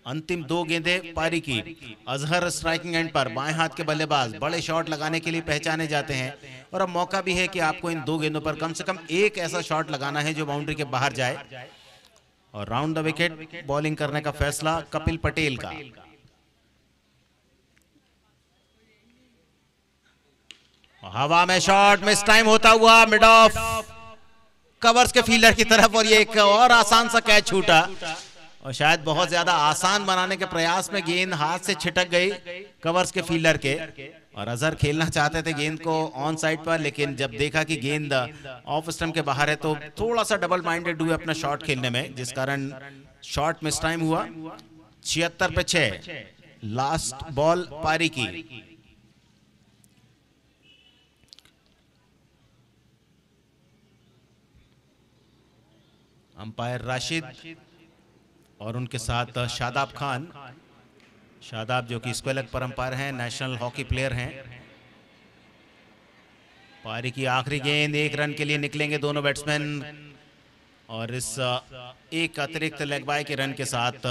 अंतिम 2 गेंदें पारी की। अजहर स्ट्राइकिंग एंड पर, बाएं हाथ के बल्लेबाज बड़े शॉट लगाने के लिए पहचाने जाते हैं और अब मौका भी है कि आपको इन 2 गेंदों पर कम से कम एक ऐसा शॉट लगाना है जो बाउंड्री के बाहर जाए। और राउंड द विकेट बॉलिंग करने का फैसला कपिल पटेल का। हवा में शॉट मिस टाइम होता हुआ मिड ऑफ कवर्स के फील्डर की तरफ और ये एक और आसान सा कैच छूटा और शायद बहुत ज्यादा आसान बनाने के प्रयास में गेंद हाथ से छिटक गई कवर्स के फील्डर के। और अजहर खेलना चाहते थे गेंद को ऑन साइड पर, लेकिन जब देखा कि गेंद ऑफ स्टंप के बाहर है तो थोड़ा सा डबल माइंडेड हुए अपना शॉट खेलने में, जिस कारण शॉट मिस टाइम हुआ। 76 पे 6 लास्ट बॉल पारी की। अंपायर राशिद और उनके साथ शादाब खान। शादाब जो कि स्क्वायर लेग पर अंपायर हैं, नेशनल हॉकी प्लेयर हैं। पारी की आखिरी गेंद, 1 रन के लिए निकलेंगे दोनों बैट्समैन और इस एक अतिरिक्त लेग बाय के रन के साथ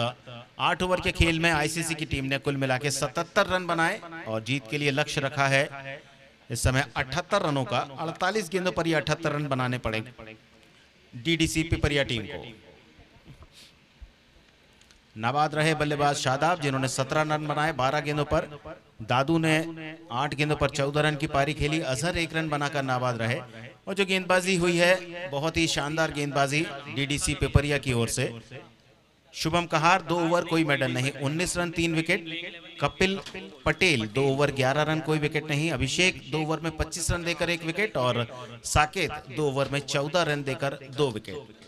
8 ओवर के खेल में आईसीसी की टीम ने कुल मिला के 77 रन बनाए और जीत के लिए लक्ष्य रखा है इस समय 78 रनों का। 48 गेंदों पर ये 78 रन बनाने पड़े डीडीसी पिपरिया टीम को। नाबाद रहे बल्लेबाज शादाब जिन्होंने 17 रन बनाए 12 गेंदों पर। दादू ने 8 गेंदों पर 14 रन की पारी खेली। अजहर 1 रन बनाकर नाबाद रहे और जो गेंदबाजी हुई है बहुत ही शानदार गेंदबाजी डीडीसी पिपरिया की ओर से। शुभम कहार 2 ओवर कोई मेडल नहीं, 19 run 3 wicket. Kapil Patel 2 over 11 run कोई विकेट नहीं। अभिषेक 2 ओवर में 25 रन देकर 1 विकेट और साकेत 2 ओवर में 14 रन देकर 2 विकेट।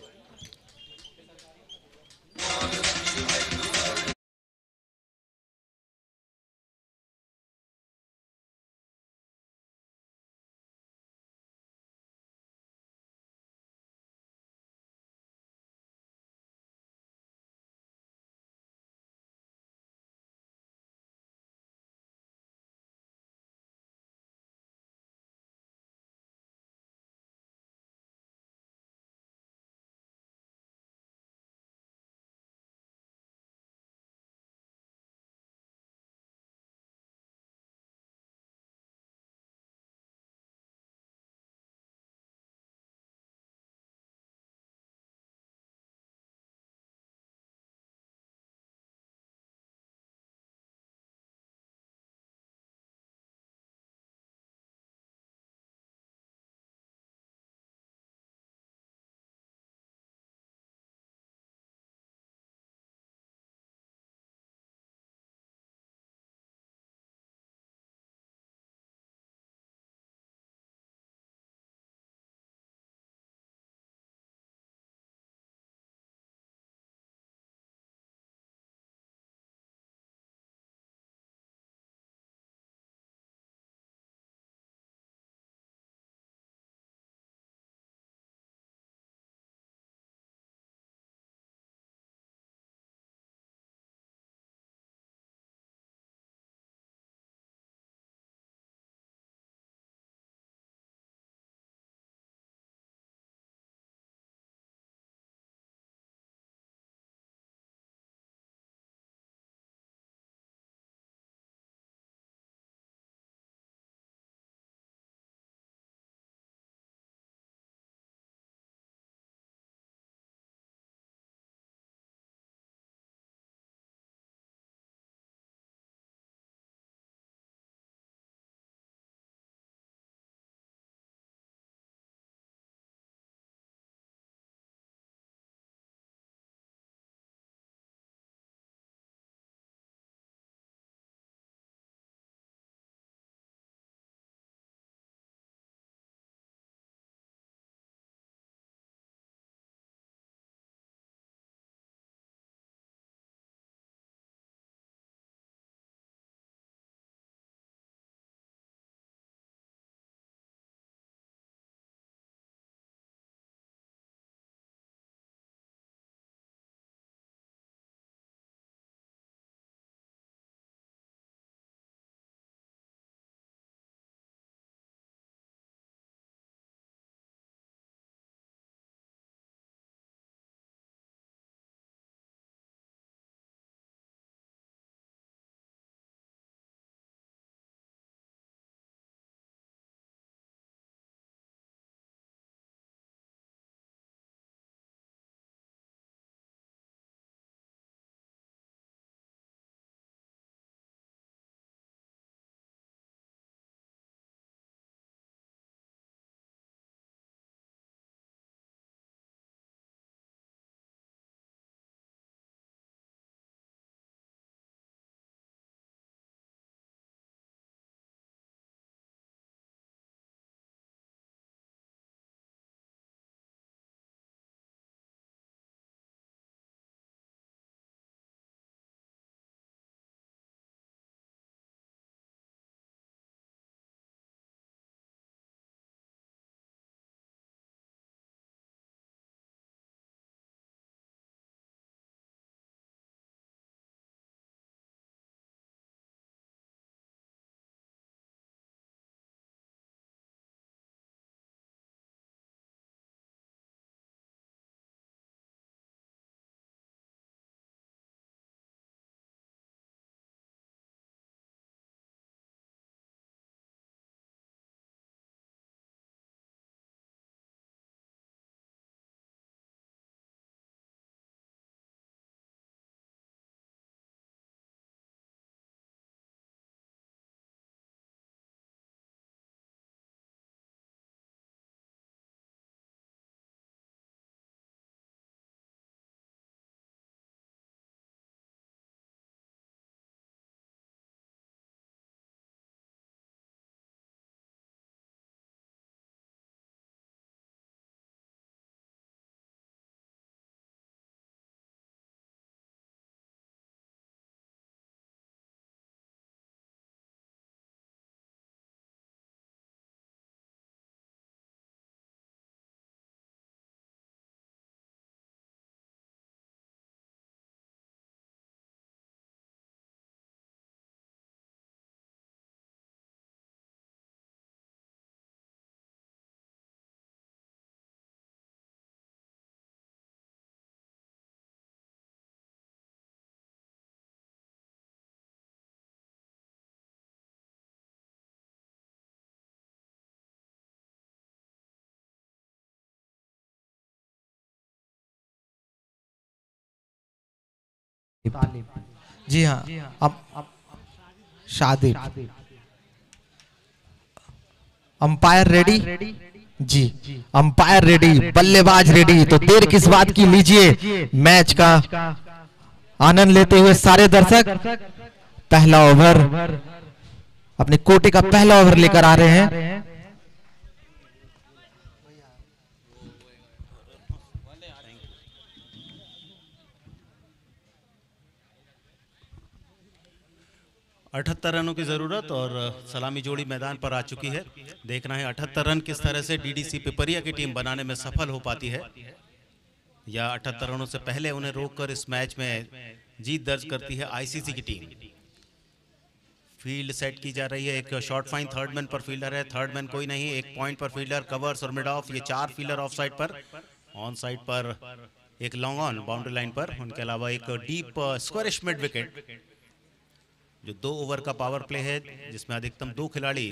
जी हाँ, अब शादिब। Umpire ready? जी, अंपायर रेडी, बल्लेबाज रेडी। तो देर किस बात की, लीजिए मैच का आनंद लेते हुए सारे दर्शक। पहला ओवर, अपने कोटे का पहला ओवर लेकर आ रहे हैं। अठहत्तर रनों की जरूरत और सलामी जोड़ी मैदान पर आ चुकी है। देखना है 78 रन किस तरह से डीडीसी पिपरिया की टीम बनाने में सफल हो पाती है, या 78 रनों से पहले उन्हें रोककर इस मैच में जीत दर्ज करती है आईसीसी की टीम। फील्ड सेट की जा रही है। एक शॉर्ट फाइन थर्ड मैन पर फील्डर है, थर्ड मैन कोई नहीं, एक पॉइंट पर फील्डर, कवर्स और मिड ऑफ, ये 4 फील्डर ऑफ साइड पर, ऑन साइड पर एक लॉन्ग ऑन बाउंड्री लाइन पर, उनके अलावा एक डीप स्क्वायरिश मिड विकेट जो 2 ओवर का पावर प्ले है, जिसमें अधिकतम 2 खिलाड़ी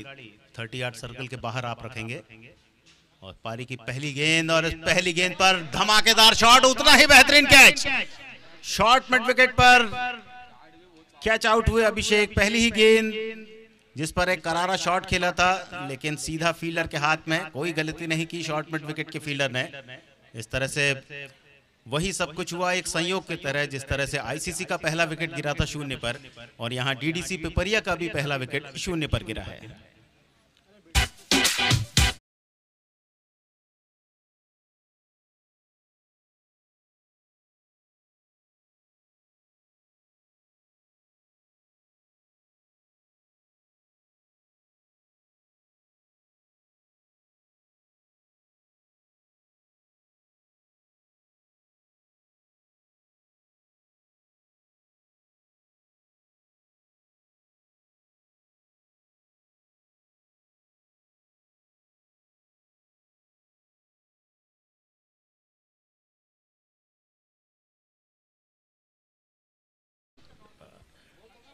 30 यार्ड सर्कल के बाहर आप रखेंगे। और पारी की पहली गेंद, और पहली गेंद पर धमाकेदार शॉट, उतना ही बेहतरीन कैच, शॉर्ट मिड विकेट पर कैच आउट हुए अभिषेक। पहली ही गेंद जिस पर एक करारा शॉट खेला था, लेकिन सीधा फील्डर के हाथ में, कोई गलती नहीं की शॉर्ट मिड विकेट के फील्डर ने। इस तरह से वही सब कुछ हुआ एक संयोग की तरह, जिस तरह से आईसीसी का पहला विकेट गिरा था 0 पर, और यहां डीडीसी पिपरिया का भी पहला विकेट 0 पर गिरा है।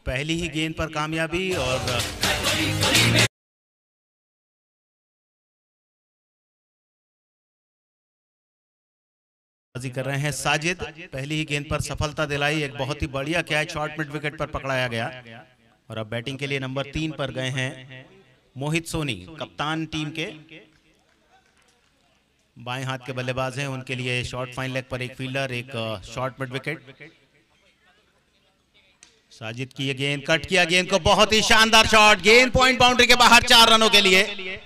पहली ही गेंद पर कामयाबी, और कर रहे हैं साजिद। पहली ही गेंद पर सफलता दिलाई, एक बहुत ही बढ़िया कैच शॉर्ट मिड विकेट पर पकड़ाया गया। और अब बैटिंग के लिए नंबर 3 पर गए हैं मोहित सोनी, कप्तान टीम के बाएं हाथ के बल्लेबाज हैं। उनके लिए शॉर्ट फाइन लेग पर एक फील्डर, एक शॉर्ट मिड विकेट। साजिद की ये गेंद, कट किया गेंद को, बहुत ही शानदार शॉट, गेंद पॉइंट बाउंड्री के बाहर 4 रनों के लिए।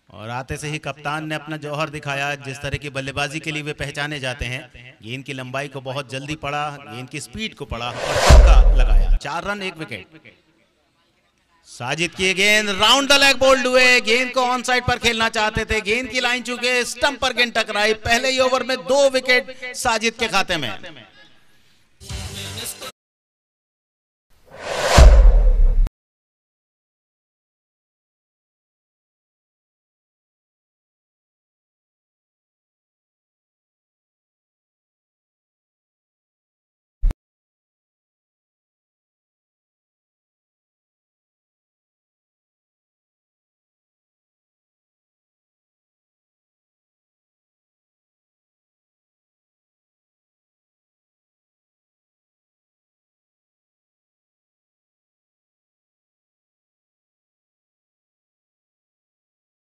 और आते से ही कप्तान ने अपना जौहर दिखाया, जिस तरह की बल्लेबाजी के लिए वे पहचाने जाते हैं। गेंद की लंबाई को बहुत जल्दी पढ़ा, गेंद की स्पीड को पढ़ा और चौका लगाया। 4 रन 1 विकेट। साजिद की गेंद राउंड द लेग बोल्ड हुए, गेंद को ऑन साइड पर खेलना चाहते थे, गेंद की लाइन चूके, स्टंप पर गेंद टकराई। पहले ही ओवर में 2 विकेट साजिद के खाते में।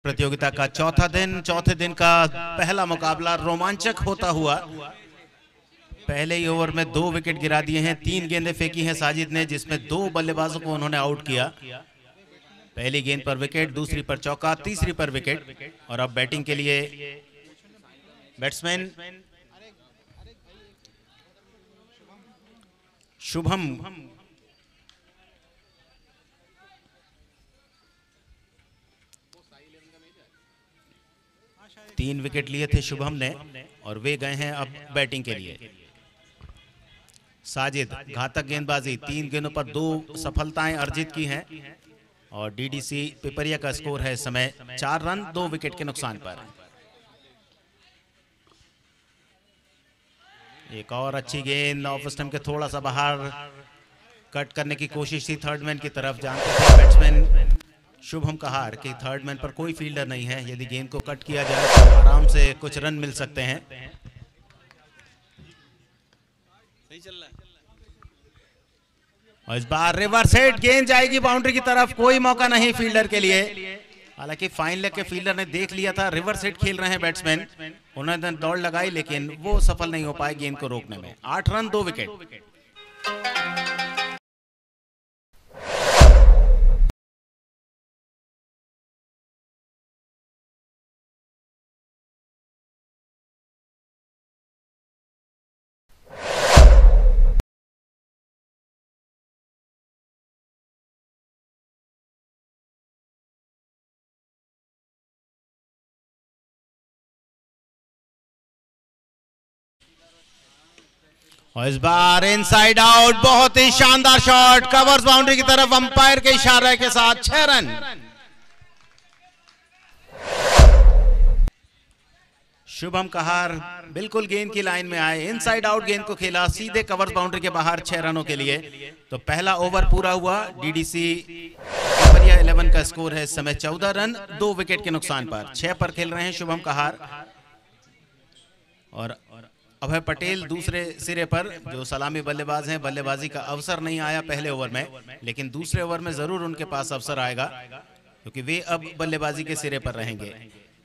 प्रतियोगिता का चौथे दिन का पहला मुकाबला रोमांचक होता हुआ। पहले ही ओवर में 2 विकेट गिरा दिए हैं, 3 गेंदें फेंकी हैं साजिद ने, जिसमें 2 बल्लेबाजों को उन्होंने आउट किया। पहली गेंद पर विकेट, दूसरी पर चौका, तीसरी पर विकेट। और अब बैटिंग के लिए बैट्समैन शुभम, 3 विकेट लिए थे शुभम ने, और वे गए हैं अब बैटिंग के लिए। साजिद घातक गेंदबाजी, 3 गेंदों पर 2 सफलताएं अर्जित की हैं। और डीडीसी पिपरिया का स्कोर है इस समय 4 रन 2 विकेट के नुकसान पर। एक और अच्छी गेंद ऑफ स्टंप के थोड़ा सा बाहर, कट करने की कोशिश थी थर्ड मैन की तरफ। जानते थे बैट्समैन शुभम कहार कि थर्ड मैन पर कोई फील्डर नहीं है, यदि गेंद को कट किया जाए तो आराम से कुछ रन मिल सकते हैं। और इस बार रिवर्स हिट, गेंद जाएगी बाउंड्री की तरफ, कोई मौका नहीं फील्डर के लिए। हालांकि फाइन लेग के फील्डर ने देख लिया था, रिवर्स हिट खेल रहे हैं बैट्समैन, उन्होंने दौड़ लगाई लेकिन वो सफल नहीं हो पाए गेंद को रोकने में। 8 रन 2 विकेट। और इस बार इनसाइड आउट, बहुत ही शानदार शॉट, कवर्स बाउंड्री की तरफ, अंपायर के इशारे के साथ 6 रन। शुभम कहार बिल्कुल गेंद की लाइन में आए, इनसाइड आउट गेंद को खेला, सीधे कवर्स बाउंड्री के बाहर 6 रनों के लिए। तो पहला ओवर पूरा हुआ। डीडीसी पिपरिया 11 का स्कोर है इस समय 14 रन 2 विकेट के नुकसान पर। 6 पर खेल रहे हैं शुभम कहार और अभय पटेल दूसरे सिरे पर, जो सलामी बल्लेबाज हैं। बल्लेबाजी का अवसर नहीं आया पहले ओवर में, लेकिन दूसरे ओवर में जरूर उनके पास अवसर आएगा क्योंकि वे अब बल्लेबाजी के सिरे पर रहेंगे।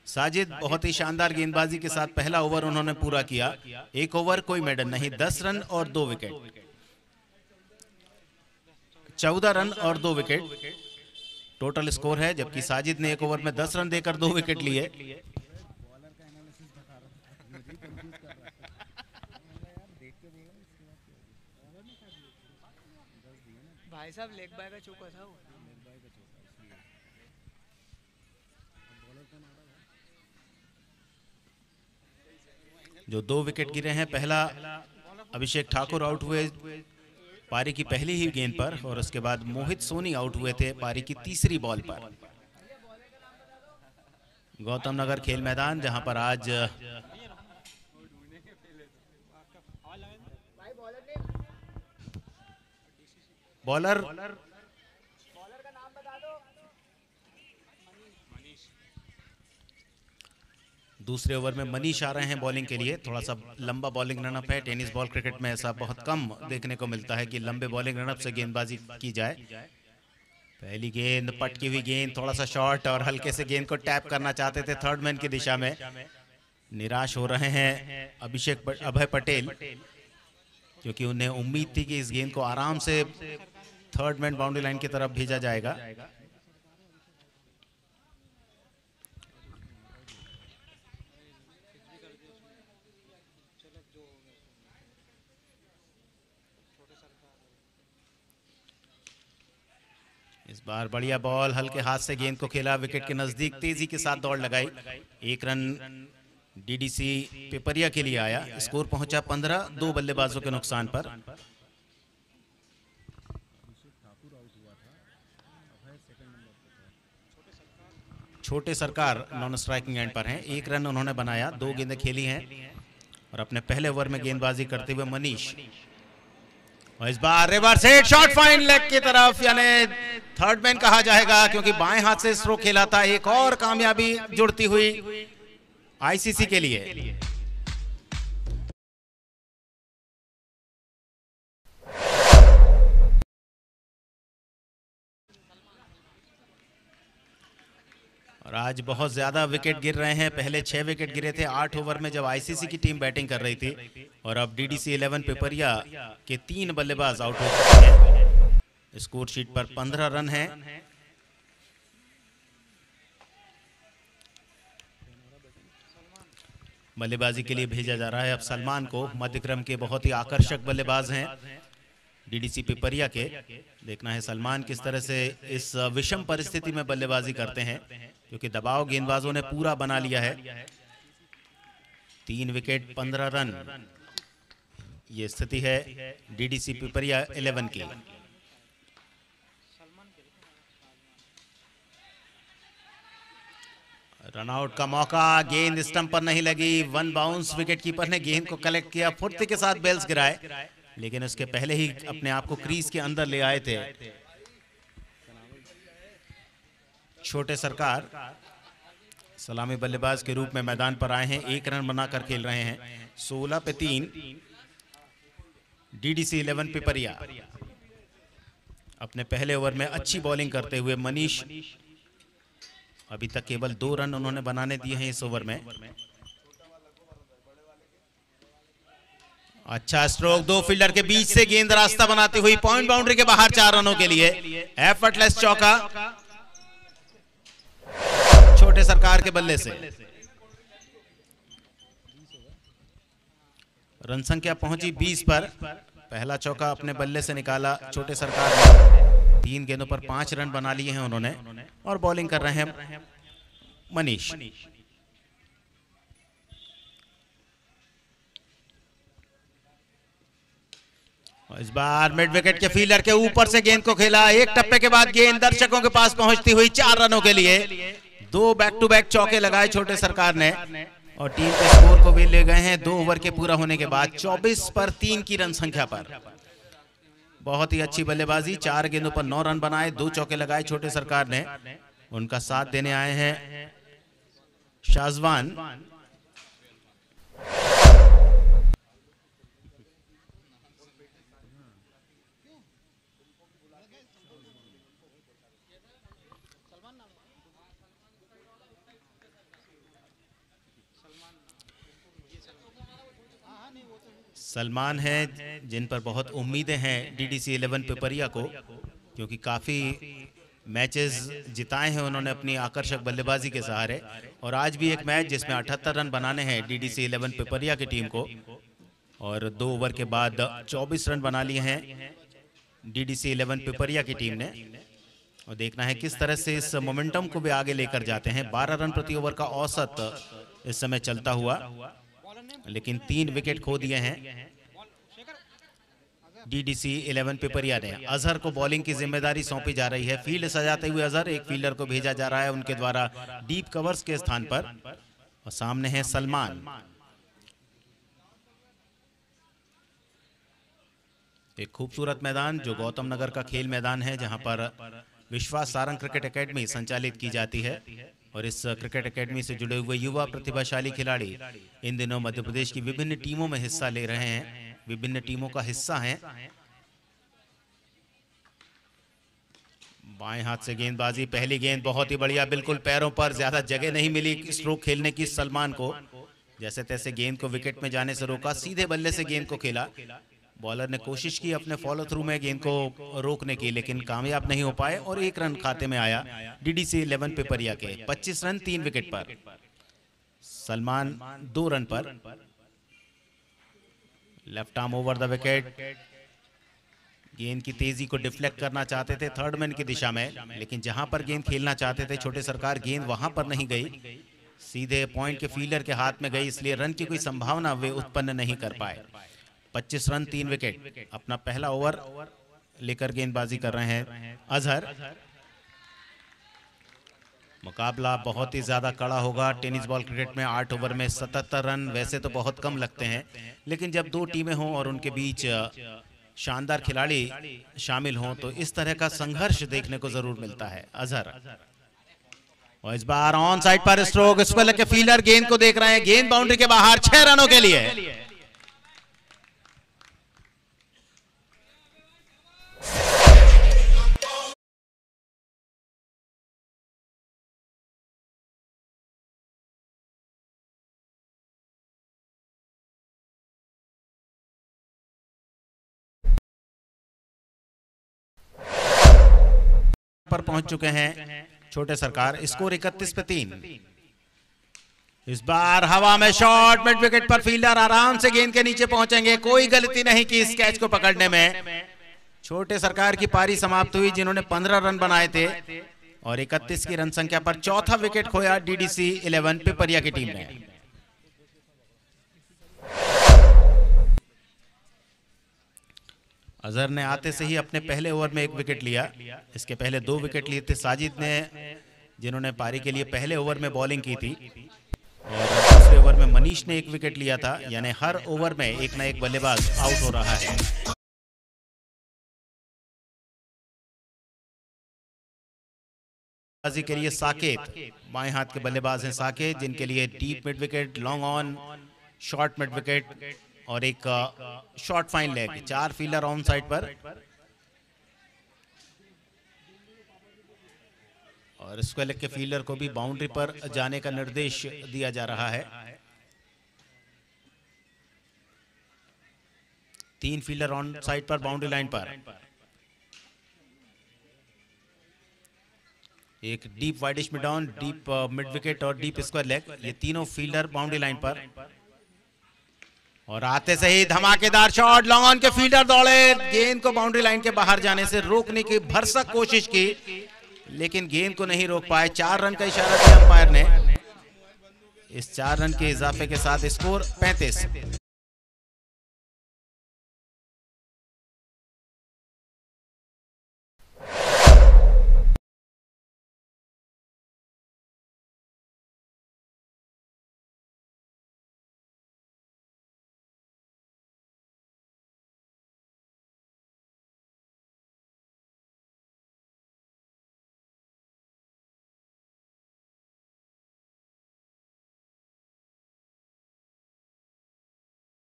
साजिद बहुत ही शानदार गेंदबाजी के साथ पहला ओवर उन्होंने पूरा किया। 1 ओवर कोई मेडल नहीं, 10 रन और 2 विकेट, 14 रन और 2 विकेट टोटल स्कोर है। जबकि साजिद ने 1 ओवर में 10 रन देकर 2 विकेट लिए। भाई साहब लेग बाय का चौका था वो। जो 2 विकेट गिरे हैं, पहला अभिषेक ठाकुर आउट हुए पारी की पहली ही गेंद पर और उसके बाद मोहित सोनी आउट हुए थे पारी की तीसरी बॉल पर। गौतम नगर खेल मैदान, जहां पर आज बॉलर का नाम बता दो। दूसरे ओवर में मनीष आ रहे हैं बॉलिंग के लिए। थोड़ा सा लंबा बॉलिंग रनअप है। टेनिस बॉल क्रिकेट में ऐसा बहुत कम देखने को मिलता है कि लंबे बॉलिंग रनअप से गेंदबाजी की जाए। पहली गेंद पटकी हुई गेंद, थोड़ा सा शॉर्ट और हल्के से गेंद को टैप करना चाहते थे थर्ड मैन की दिशा में। निराश हो रहे हैं अभय पटेल क्योंकि उन्हें उम्मीद थी कि इस गेंद को आराम से थर्ड मैन बाउंड्री लाइन की तरफ भेजा जाएगा। इस बार बढ़िया बॉल, हल्के हाथ से गेंद को खेला, विकेट के नजदीक तेजी के साथ दौड़ लगाई। 1 रन डीडीसी पिपरिया के लिए आया। स्कोर पहुंचा 15, 2 बल्लेबाजों के नुकसान पर। छोटे सरकार नॉन स्ट्राइकिंग एंड पर हैं। 1 रन उन्होंने बनाया, 2 गेंदें खेली हैं और अपने पहले ओवर में गेंदबाजी करते हुए मनीष। और इस बार reverse hit, shot fine leg की तरफ, यानी थर्ड मैन कहा जाएगा क्योंकि बाएं हाथ से स्ट्रोक खेला था। एक और कामयाबी जुड़ती हुई आईसीसी के लिए। और आज बहुत ज्यादा विकेट गिर रहे हैं। पहले 6 विकेट गिरे थे 8 ओवर में जब आईसीसी की टीम बैटिंग कर रही थी और अब डीडीसी 11 पिपरिया के 3 बल्लेबाज आउट हो चुके हैं। स्कोर शीट पर 15 रन हैं। बल्लेबाजी के लिए भेजा जा रहा है अब सलमान को। मध्यक्रम के बहुत ही आकर्षक बल्लेबाज हैं डीडीसी पिपरिया के। देखना है सलमान किस तरह से इस विषम परिस्थिति में बल्लेबाजी करते हैं क्योंकि दबाव गेंदबाजों ने पूरा बना लिया है। 3 विकेट 15 रन ये स्थिति है डीडीसी पिपरिया 11 की। रनआउट का मौका, गेंद स्टंप पर नहीं लगी। 1 बाउंस, विकेट कीपर ने गेंद को कलेक्ट किया, फुर्ती के साथ बेल्स गिराए लेकिन उसके पहले ही अपने आप को क्रीज के अंदर ले आए थे छोटे सरकार। सलामी बल्लेबाज के रूप में मैदान पर आए हैं। 1 रन बनाकर खेल रहे हैं। 16 पे 3। डीडीसी 11 पिपरिया। अपने पहले ओवर में अच्छी बॉलिंग करते हुए मनीष, अभी तक केवल 2 रन उन्होंने बनाने दिए हैं इस ओवर में। अच्छा स्ट्रोक, 2 फील्डर के बीच से गेंद रास्ता बनाती हुई पॉइंट बाउंड्री के बाहर 4 रनों के लिए एफर्टलेस चौका छोटे सरकार के बल्ले से। रन संख्या पहुंची 20 पर। पहला चौका अपने बल्ले से निकाला छोटे सरकार ने। 3 गेंदों पर 5 रन बना लिए हैं उन्होंने और बॉलिंग कर रहे हैं मनीष। इस बार मिड विकेट के फील्डर के ऊपर से गेंद को खेला। एक टप्पे के बाद गेंद दर्शकों के पास पहुंचती हुई 4 रनों के लिए। 2 बैक टू बैक चौके लगाए छोटे सरकार ने और टीम के स्कोर को भी ले गए हैं 2 ओवर के पूरा होने के बाद 24 पर 3 की रन संख्या पर। बहुत ही अच्छी बल्लेबाजी। 4 गेंदों पर 9 रन बनाए, 2 चौके लगाए छोटे सरकार ने। उनका साथ देने आए हैं शाजवान। सलमान हैं जिन पर बहुत उम्मीदें हैं डीडीसी 11 पिपरिया को, क्योंकि काफ़ी मैचेस जिताए हैं उन्होंने अपनी आकर्षक बल्लेबाजी के सहारे। और आज भी एक मैच जिसमें 78 रन बनाने हैं डीडीसी 11 पिपरिया की टीम को और 2 ओवर के बाद 24 रन बना लिए हैं डीडीसी 11 पिपरिया की टीम ने। और देखना है किस तरह से इस मोमेंटम को भी आगे लेकर जाते हैं। 12 रन प्रति ओवर का औसत इस समय चलता हुआ, लेकिन 3 विकेट खो दिए हैं डीडीसी 11 पिपरिया ने। अजहर को बॉलिंग की जिम्मेदारी सौंपी जा रही है। फील्ड सजाते हुए अजहर, एक फील्डर को भेजा जा रहा है उनके द्वारा डीप कवर्स के स्थान पर। और सामने है सलमान। एक खूबसूरत मैदान जो गौतम नगर का खेल मैदान है, जहां पर विश्वास सारंग क्रिकेट एकेडमी संचालित की जाती है। और इस क्रिकेट एकेडमी से जुड़े हुए युवा प्रतिभाशाली खिलाड़ी इन दिनों मध्य प्रदेश की विभिन्न टीमों में हिस्सा ले रहे हैं, विभिन्न टीमों का हिस्सा हैं। बाएं हाथ से गेंदबाजी, पहली गेंद बहुत ही बढ़िया, बिल्कुल पैरों पर, ज्यादा जगह नहीं मिली स्ट्रोक खेलने की सलमान को। जैसे तैसे गेंद को विकेट में जाने से रोका, सीधे बल्ले से गेंद को खेला। बॉलर ने कोशिश की अपने फॉलो थ्रू में गेंद को रोकने की, लेकिन कामयाब नहीं हो पाए और 1 रन खाते में आया डीडीसी 11 पिपरिया के। 25 रन 3 विकेट पर। सलमान 2 रन पर। Left arm over the wicket. गेंद की तेजी को डिफ्लेक्ट करना चाहते थे थर्ड मैन की दिशा में, लेकिन जहां पर गेंद खेलना चाहते थे छोटे सरकार, गेंद वहां पर नहीं गई, सीधे पॉइंट के फील्डर के हाथ में गई, इसलिए रन की कोई संभावना वे उत्पन्न नहीं कर पाए। 25 रन 3 विकेट। अपना पहला ओवर लेकर गेंदबाजी कर रहे हैं अजहर। मुकाबला बहुत ही ज्यादा कड़ा होगा। टेनिस बॉल क्रिकेट में 8 ओवर में 77 रन वैसे तो बहुत कम लगते हैं, लेकिन जब 2 टीमें हों और उनके बीच शानदार खिलाड़ी शामिल हों तो इस तरह का संघर्ष देखने को जरूर मिलता है। अजहर, और इस बार ऑन साइड पर स्ट्रोक, इस पर लगे फील्डर गेंद को देख रहे हैं, गेंद बाउंड्री के बाहर 6 रनों के लिए। पर पहुंच चुके हैं छोटे सरकार। स्कोर 31 पे 3। इस बार हवा में शॉट, मिड विकेट पर फील्डर आराम से गेंद के नीचे पहुंचेंगे। कोई गलती नहीं की इस कैच को पकड़ने में। छोटे सरकार की पारी समाप्त हुई जिन्होंने 15 रन बनाए थे और 31 की रन संख्या पर चौथा विकेट खोया डीडीसी 11 पिपरिया की टीम ने। अजहर ने आते से ही अपने पहले ओवर में 1 विकेट लिया। इसके पहले 2 विकेट लिए थे साजिद ने, जिन्होंने पारी के लिए पहले ओवर में बॉलिंग की थी, और दूसरे ओवर में मनीष ने 1 विकेट लिया था। यानी हर ओवर में एक ना एक बल्लेबाज आउट हो रहा है। बल्लेबाजी के लिए साकेत, बाएं हाथ के बल्लेबाज हैं साकेत, जिनके लिए deep mid wicket, long on, short mid wicket और एक short fine leg, 4 fielder on side पर। और स्क्वायर लेग के फील्डर को भी बाउंड्री पर जाने का निर्देश दिया जा रहा है। 3 फील्डर ऑन साइड पर बाउंड्री लाइन पर। एक deep widish mid on, deep mid wicket और डीप स्क्वायर लेग, ये तीनों फील्डर बाउंड्री लाइन पर। और आते से ही धमाकेदार शॉट, लॉन्ग ऑन के फील्डर दौड़े, गेंद को बाउंड्री लाइन के बाहर जाने से रोकने की भरसक कोशिश की, लेकिन गेंद को नहीं रोक पाए। 4 रन का इशारा दिया अंपायर ने। इस 4 रन के इजाफे के साथ स्कोर 35।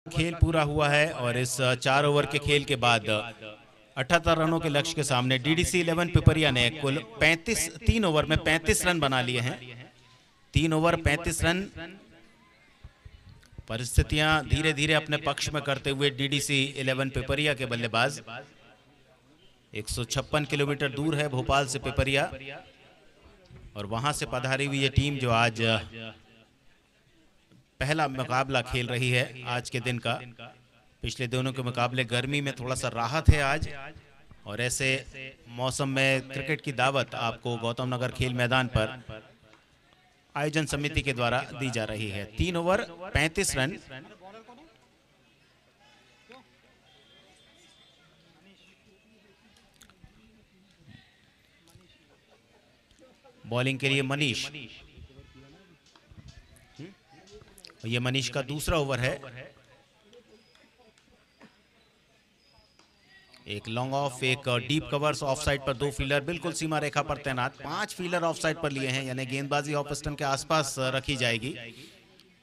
खेल पूरा हुआ है और इस 4 ओवर के खेल के बाद 78 रनों के लक्ष्य के सामने डीडीसी 11 पिपरिया ने कुल 3 ओवर में 35 रन बना लिए हैं। 3 ओवर 35 रन। परिस्थितियां धीरे धीरे अपने पक्ष में करते हुए डीडीसी 11 पिपरिया के बल्लेबाज, 156 किलोमीटर दूर है भोपाल से पिपरिया, और वहां से पधारी हुई ये टीम जो आज पहला मुकाबला खेल रही है आज के दिन का। पिछले दोनों के मुकाबले गर्मी में थोड़ा सा राहत है आज, और ऐसे मौसम में क्रिकेट की दावत आपको गौतम नगर खेल मैदान पर आयोजन समिति के द्वारा दी जा रही है। 3 ओवर 35 रन। बॉलिंग के लिए मनीष, ये मनीष का दूसरा ओवर है। एक लॉन्ग ऑफ, एक डीप कवर्स, ऑफ साइड पर 2 फील्डर बिल्कुल सीमा रेखा पर तैनात। 5 फील्डर ऑफ साइड पर लिए हैं, यानी गेंदबाजी ऑफ स्टंप के आसपास रखी जाएगी।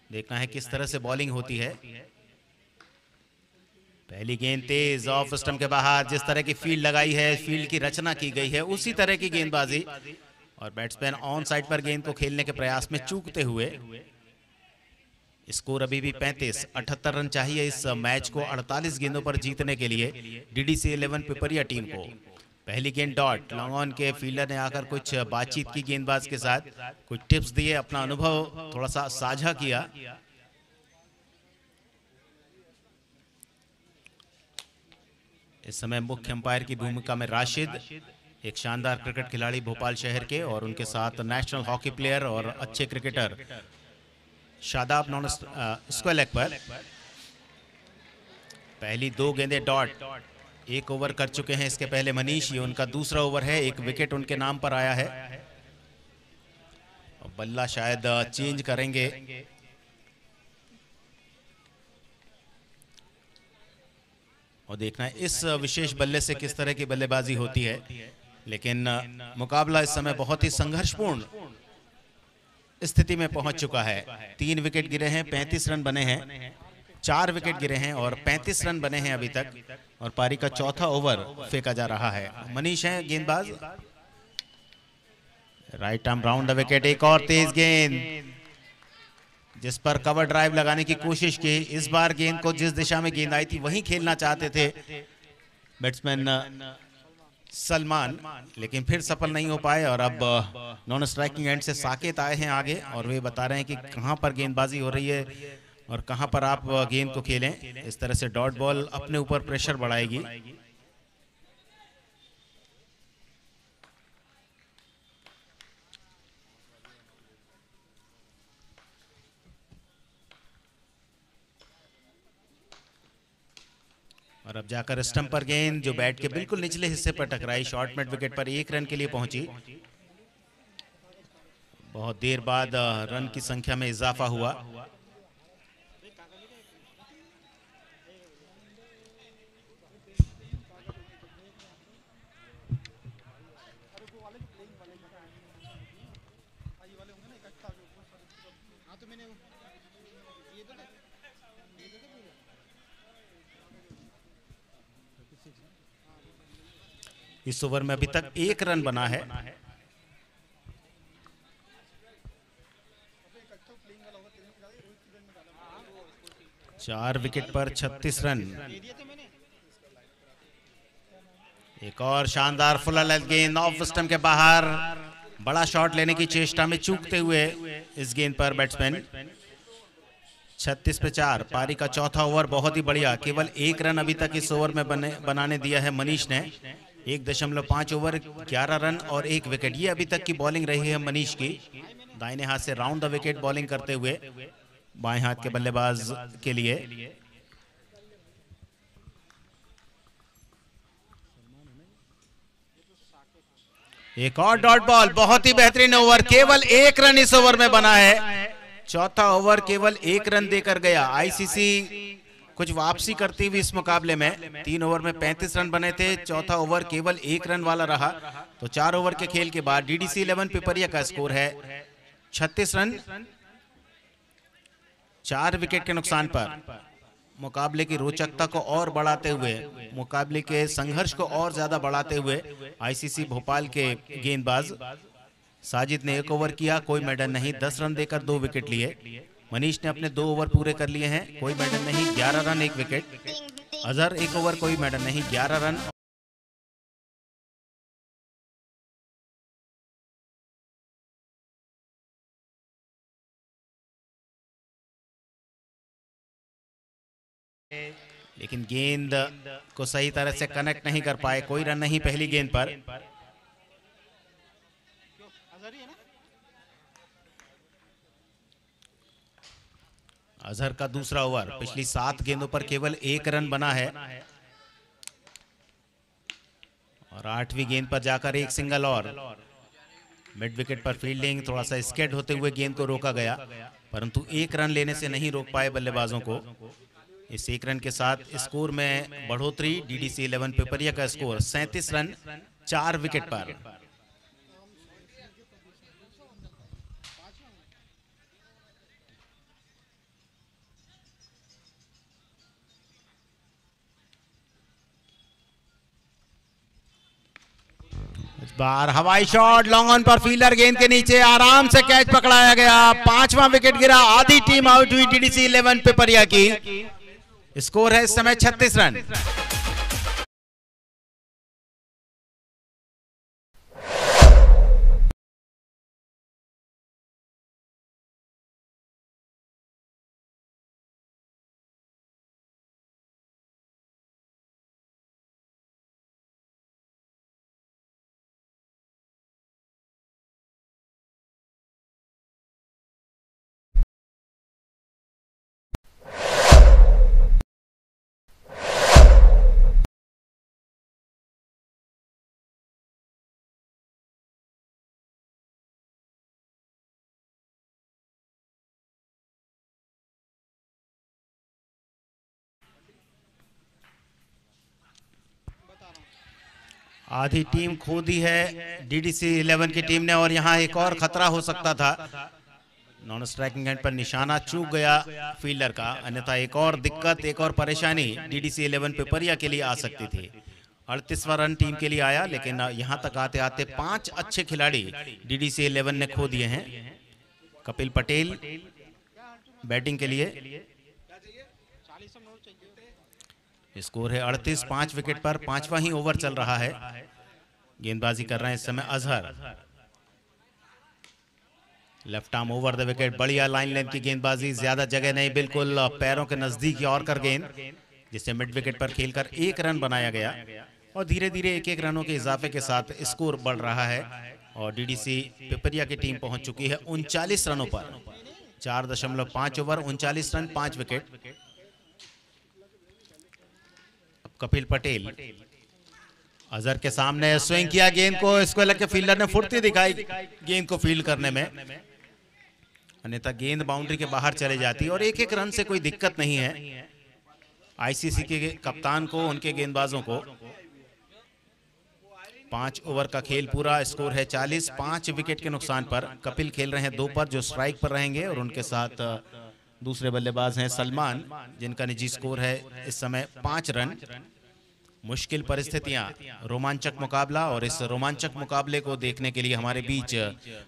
देखना है किस तरह से बॉलिंग होती है। पहली गेंद तेज ऑफ स्टंप के बाहर, जिस तरह की फील्ड लगाई है, फील्ड की रचना की गई है, उसी तरह की गेंदबाजी, और बैट्समैन ऑन साइड पर गेंद को खेलने के प्रयास में चूकते हुए। स्कोर अभी भी 35। 78 रन चाहिए इस मैच को 48 गेंदों पर जीतने के लिए डीडीसी 11 पिपरिया टीम को। पहली गेंद डॉट, लॉन्ग ऑन के फील्डर ने आकर कुछ बातचीत की गेंदबाज के साथ, कुछ टिप्स दिए, अपना अनुभव थोड़ा सा साझा किया। इस समय मुख्य अंपायर की भूमिका में राशिद, एक शानदार क्रिकेट खिलाड़ी भोपाल शहर के, और उनके साथ नेशनल हॉकी प्लेयर और अच्छे cricketer Shadab non square leg पर। पहली 2 गेंदें डॉट, 1 ओवर कर चुके हैं इसके पहले मनीष, ये उनका दूसरा ओवर है। 1 विकेट उनके नाम पर आया है। और बल्ला शायद चेंज करेंगे। और देखना है इस विशेष बल्ले से किस तरह की बल्लेबाजी होती है। लेकिन मुकाबला इस समय बहुत ही संघर्षपूर्ण स्थिति में पहुंच चुका है। 3 विकेट गिरे हैं, 35 रन बने हैं। 4 विकेट गिरे हैं और 35 रन बने हैं अभी तक, और पारी का चौथा ओवर फेंका जा रहा है। मनीष है गेंदबाज, right arm round the wicket. एक और तेज गेंद, जिस पर कवर ड्राइव लगाने की कोशिश की। इस बार गेंद को जिस दिशा में गेंद आई थी वहीं खेलना चाहते थे बैट्समैन सलमान, लेकिन फिर सफल नहीं हो पाए। और अब नॉन स्ट्राइकिंग एंड से साकेत आए हैं आगे, और वे बता रहे हैं कि कहां पर गेंदबाजी हो रही है और कहां पर आप गेंद को खेलें। इस तरह से डॉट बॉल अपने ऊपर प्रेशर बढ़ाएगी। और अब जाकर स्टंप पर गेंद, जो बैट के बिल्कुल निचले हिस्से पर टकराई, शॉर्ट मिड विकेट पर 1 रन के लिए पहुंची। बहुत देर बाद रन की संख्या में इजाफा हुआ। इस ओवर में अभी तक 1 रन बना है। चार विकेट पर 36 रन। एक और शानदार फुल लेंथ गेंद ऑफ स्टंप के बाहर, बड़ा शॉट लेने की चेष्टा में चूकते हुए इस गेंद पर बैट्समैन। 36 पे 4, पारी का चौथा ओवर बहुत ही बढ़िया। केवल 1 रन अभी तक इस ओवर में बनाने दिया है मनीष ने। 1.5 ओवर 11 रन और 1 विकेट, ये अभी तक की बॉलिंग रही है मनीष की। दाहिने हाथ से राउंड द विकेट बॉलिंग करते हुए बाएं हाथ के बल्लेबाज के लिए। एक और डॉट बॉल, बहुत ही बेहतरीन ओवर। केवल 1 रन इस ओवर में बना है। चौथा ओवर केवल 1 रन देकर गया। आईसीसी कुछ वापसी करती हुई इस मुकाबले में। 3 ओवर में 35 रन बने थे, चौथा ओवर केवल 1 रन वाला रहा। तो 4 ओवर के खेल के बाद डीडीसी 11 पिपरिया का स्कोर है 36 रन 4 विकेट के नुकसान पर। मुकाबले की रोचकता को और बढ़ाते हुए, मुकाबले के संघर्ष को और ज्यादा बढ़ाते हुए आईसीसी भोपाल के गेंदबाज साजिद ने 1 ओवर किया, कोई मेडल नहीं। 10 रन देकर 2 विकेट लिए। मनीष ने अपने 2 ओवर पूरे कर लिए हैं, कोई मेडल नहीं। 11 रन 1 विकेट। अजहर 1 ओवर, कोई मेडल नहीं। 11 रन। लेकिन गेंद को सही तरह से कनेक्ट नहीं कर पाए, कोई रन नहीं पहली गेंद पर। अजहर का दूसरा ओवर, पिछली 7 गेंदों पर केवल 1 रन बना है और 8वीं गेंद पर जाकर 1 सिंगल। और मिड विकेट पर फील्डिंग, थोड़ा सा स्केड होते हुए गेंद को रोका गया, परंतु 1 रन लेने से नहीं रोक पाए बल्लेबाजों को। इस 1 रन के साथ स्कोर में बढ़ोतरी। डीडीसी 11 पिपरिया का स्कोर 37 रन 4 विकेट पर। इस बार हवाई शॉट, लॉन्ग ऑन पर फील्डर गेंद के नीचे आराम से कैच पकड़ाया गया। 5वां विकेट गिरा, आधी टीम आउट हुई डीडीसी 11 पिपरिया की। स्कोर है इस समय 36 रन। आधी टीम खो दी है डीडीसी 11 की टीम ने, और यहां एक और खतरा हो सकता था। नॉन स्ट्राइकिंग एंड पर निशाना चूक गया फील्डर का, अन्यथा एक और दिक्कत, एक और परेशानी डीडीसी 11 पिपरिया के लिए आ सकती थी। 38वां रन टीम के लिए आया, लेकिन यहां तक आते आते 5 अच्छे खिलाड़ी डीडीसी 11 ने खो दिए हैं। कपिल पटेल बैटिंग के लिए। स्कोर है 38, 5 विकेट पर। 5वां ही ओवर चल रहा है। गेंदबाजी कर रहे हैं इस समय Azhar. Left arm over the wicket, बढ़िया लाइन लेंथ की गेंदबाजी, ज्यादा जगह नहीं, बिल्कुल पैरों के नजदीक और कर गेंद, जिससे मिड विकेट पर खेलकर 1 रन बनाया गया। और धीरे धीरे 1-1 रनों के इजाफे के साथ स्कोर बढ़ रहा है और डीडीसी पिपरिया की टीम पहुंच चुकी है 39 रनों पर। 4.5 over, 39 run, 5 wicket. Kapil Patel Azhar के सामने स्विंग किया गेंद को, इसको लग के फील्डर ने फुर्ती दिखाई गेंद को फील्ड करने में, अन्यथा गेंद बाउंड्री के बाहर चले जाती। और 1-1 रन से कोई दिक्कत नहीं है आईसीसी के कप्तान को, उनके गेंदबाजों को। 5 ओवर का खेल पूरा, स्कोर है 40, 5 विकेट के नुकसान पर। कपिल खेल रहे हैं 2 पर, जो स्ट्राइक पर रहेंगे, और उनके साथ दूसरे बल्लेबाज हैं सलमान, जिनका निजी स्कोर है इस समय 5 रन। मुश्किल परिस्थितियां, रोमांचक मुकाबला, और इस रोमांचक मुकाबले को देखने के लिए हमारे बीच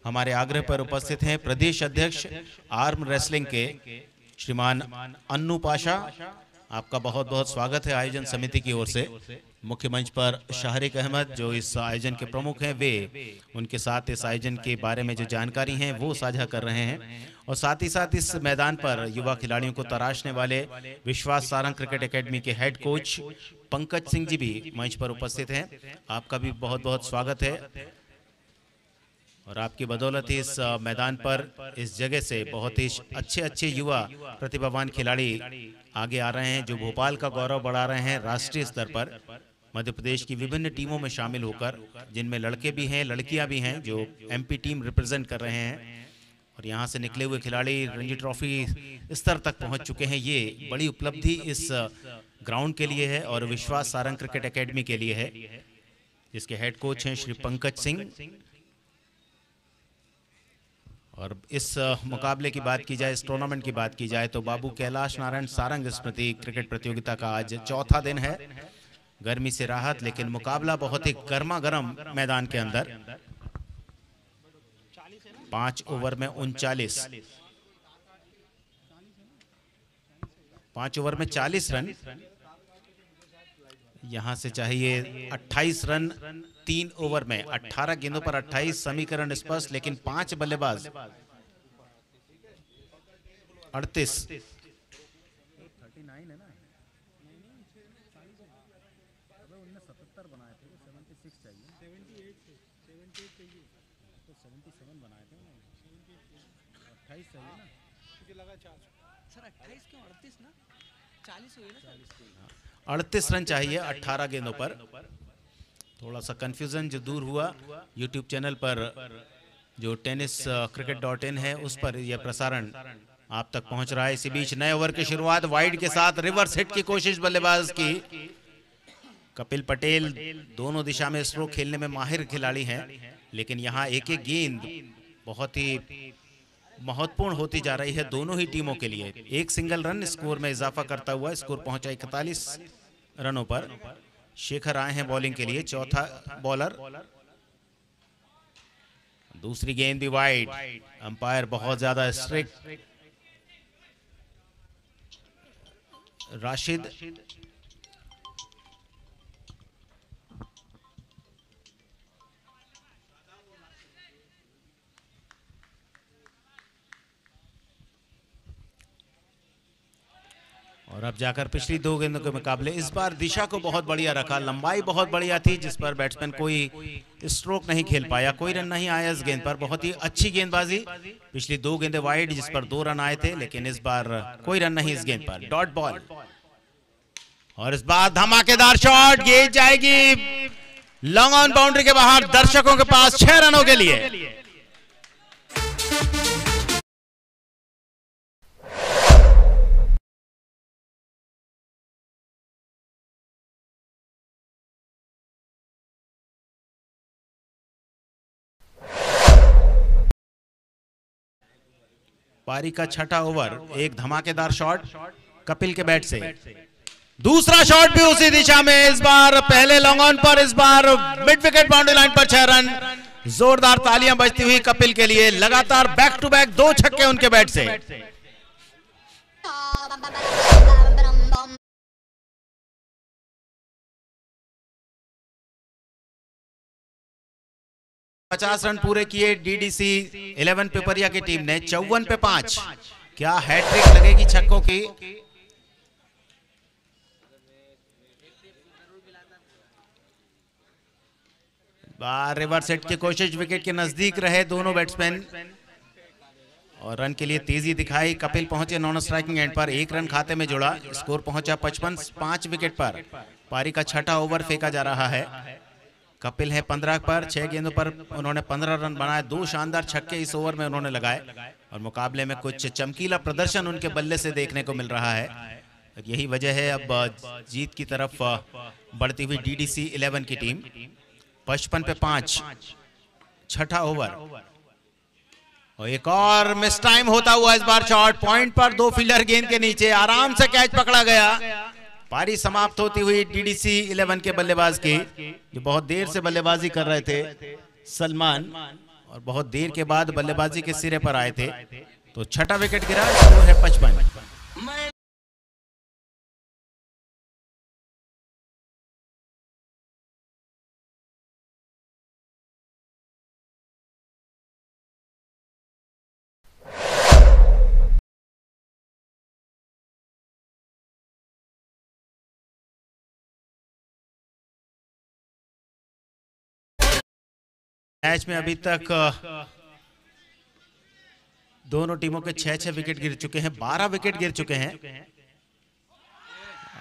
हमारे आग्रह पर उपस्थित हैं प्रदेश अध्यक्ष आर्म रेसलिंग के श्रीमान अन्नू पाशा। आपका बहुत बहुत स्वागत है आयोजन समिति की ओर से। मुख्य मंच पर शाहरिक अहमद जो इस आयोजन के प्रमुख हैं, वे उनके साथ इस आयोजन के बारे में जो जानकारी हैं वो साझा कर रहे हैं, और साथ ही साथ इस मैदान पर युवा खिलाड़ियों को तराशने वाले विश्वास सारंग क्रिकेट एकेडमी के हेड कोच पंकज सिंह जी भी मंच पर उपस्थित हैं। आपका भी बहुत बहुत स्वागत है, और आपकी बदौलत ही इस मैदान पर, इस जगह से बहुत ही अच्छे युवा प्रतिभावान खिलाड़ी आगे आ रहे हैं, जो भोपाल का गौरव बढ़ा रहे हैं राष्ट्रीय स्तर पर, मध्य प्रदेश की विभिन्न टीमों में शामिल होकर, जिनमें लड़के भी हैं, लड़कियां भी हैं, जो एमपी टीम रिप्रेजेंट कर रहे हैं, और यहां से निकले हुए खिलाड़ी रणजी ट्रॉफी स्तर तक पहुंच चुके हैं। ये बड़ी उपलब्धि इस ग्राउंड के लिए है और विश्वास सारंग क्रिकेट एकेडमी के लिए है, जिसके हेड कोच हैं श्री पंकज सिंह। और इस मुकाबले की बात की जाए, इस टूर्नामेंट की बात की जाए, तो बाबू कैलाश नारायण सारंग स्मृति क्रिकेट प्रतियोगिता का आज चौथा दिन है। गर्मी से राहत, लेकिन मुकाबला बहुत ही गर्मा गर्म मैदान के अंदर। 5 ओवर में 39, 5 ओवर में 40 रन। यहां से चाहिए 28 रन 3 ओवर में, 18 गेंदों पर 28। समीकरण स्पष्ट, लेकिन 5 बल्लेबाज 38। सर 28 क्यों 38 ना 40 हुए ना, 38 रन चाहिए 18 गेंदों पर। थोड़ा सा कंफ्यूजन जो दूर हुआ, यूट्यूब चैनल पर जो टेनिस cricket.in है उस पर यह प्रसारण आप तक पहुंच रहा है। इसी बीच नए ओवर की शुरुआत वाइड के साथ रिवर्स हिट की कोशिश बल्लेबाज की। कपिल पटेल दोनों दिशा में स्ट्रोक खेलने में माहिर खिलाड़ी हैं, लेकिन यहाँ एक एक गेंद बहुत ही महत्वपूर्ण होती जा रही है दोनों ही टीमों के लिए। एक सिंगल रन स्कोर में इजाफा करता हुआ स्कोर पहुंचा 41 रनों पर। शेखर आए हैं बॉलिंग के लिए, चौथा बॉलर। दूसरी गेंद भी वाइड, अंपायर बहुत ज्यादा स्ट्रिक्ट। राशिद और अब जाकर पिछली 2 गेंदों के मुकाबले इस बार दिशा को बहुत बढ़िया रखा, लंबाई बहुत बढ़िया थी, जिस पर बैट्समैन कोई स्ट्रोक नहीं खेल पाया, कोई रन नहीं आया इस गेंद पर। बहुत ही अच्छी गेंदबाजी। पिछली 2 गेंदें वाइड जिस पर 2 रन आए थे, लेकिन इस बार कोई रन नहीं इस गेंद पर। डॉट बॉल, और इस बार धमाकेदार शॉट, ये जाएगी लॉन्ग ऑन बाउंड्री के बाहर, दर्शकों के पास 6 रनों के लिए। पारी का छठा ओवर, एक धमाकेदार शॉट कपिल के बैट से। दूसरा शॉट भी उसी दिशा में, इस बार पहले लॉन्ग ऑन पर, इस बार मिड विकेट बाउंड्री लाइन पर 6 रन। जोरदार तालियां बजती हुई कपिल के लिए। लगातार बैक टू बैक 2 छक्के उनके बैट से। पचास रन पूरे किए डीडीसी 11 पिपरिया की टीम ने। 54 पे 5। क्या हैट्रिक लगेगी छक्कों की? बार रिवर्स हिट की कोशिश, विकेट के नजदीक रहे दोनों बैट्समैन और रन के लिए तेजी दिखाई। कपिल पहुंचे नॉन स्ट्राइकिंग एंड पर, 1 रन खाते में जुड़ा। स्कोर पहुंचा 55, 5 विकेट पर। पारी का छठा ओवर फेंका जा रहा है। कपिल है 15 पर, 6 गेंदों पर उन्होंने 15 रन बनाए। 2 शानदार छक्के इस ओवर में उन्होंने लगाए और मुकाबले में कुछ चमकीला प्रदर्शन उनके बल्ले से देखने को मिल रहा है। यही वजह है अब जीत की तरफ बढ़ती हुई डीडीसी 11 की टीम। 55 पे 5, छठा ओवर और एक और मिस टाइम होता हुआ इस बार शॉट। पॉइंट पर 2 फील्डर गेंद के नीचे, आराम से कैच पकड़ा गया। पारी समाप्त होती हुई डीडीसी 11 के बल्लेबाज की, जो बहुत देर से बल्लेबाजी कर रहे थे सलमान, और बहुत देर के बाद बल्लेबाजी के सिरे पर आए थे। तो छठा विकेट गिरा, स्कोर है 55। मैच में अभी तक दोनों टीमों के 6-6 विकेट गिर चुके हैं, 12 विकेट गिर चुके हैं।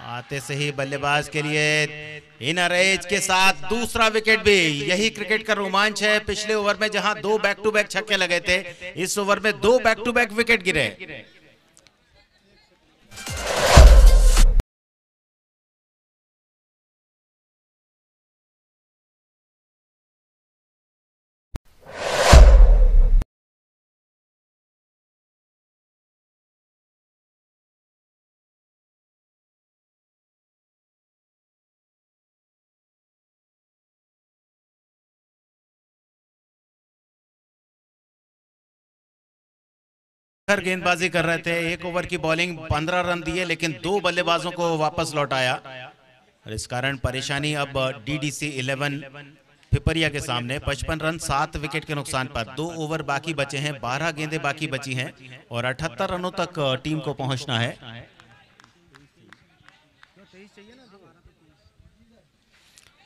आते से ही बल्लेबाज के लिए इनर एज के साथ दूसरा विकेट भी। यही क्रिकेट का रोमांच है। पिछले ओवर में जहां 2 बैक टू बैक छक्के लगे थे, इस ओवर में 2 बैक टू बैक विकेट गिरे। गेंदबाजी कर रहे थे, एक ओवर की बॉलिंग 15 रन दिए, लेकिन 2 बल्लेबाजों को वापस लौटाया, और इस कारण परेशानी अब डीडीसी 11 पिपरिया के सामने। 55 रन 7 विकेट के नुकसान पर। 2 ओवर बाकी बचे हैं, 12 गेंदें बाकी बची हैं, और 78 रनों तक टीम को पहुंचना है।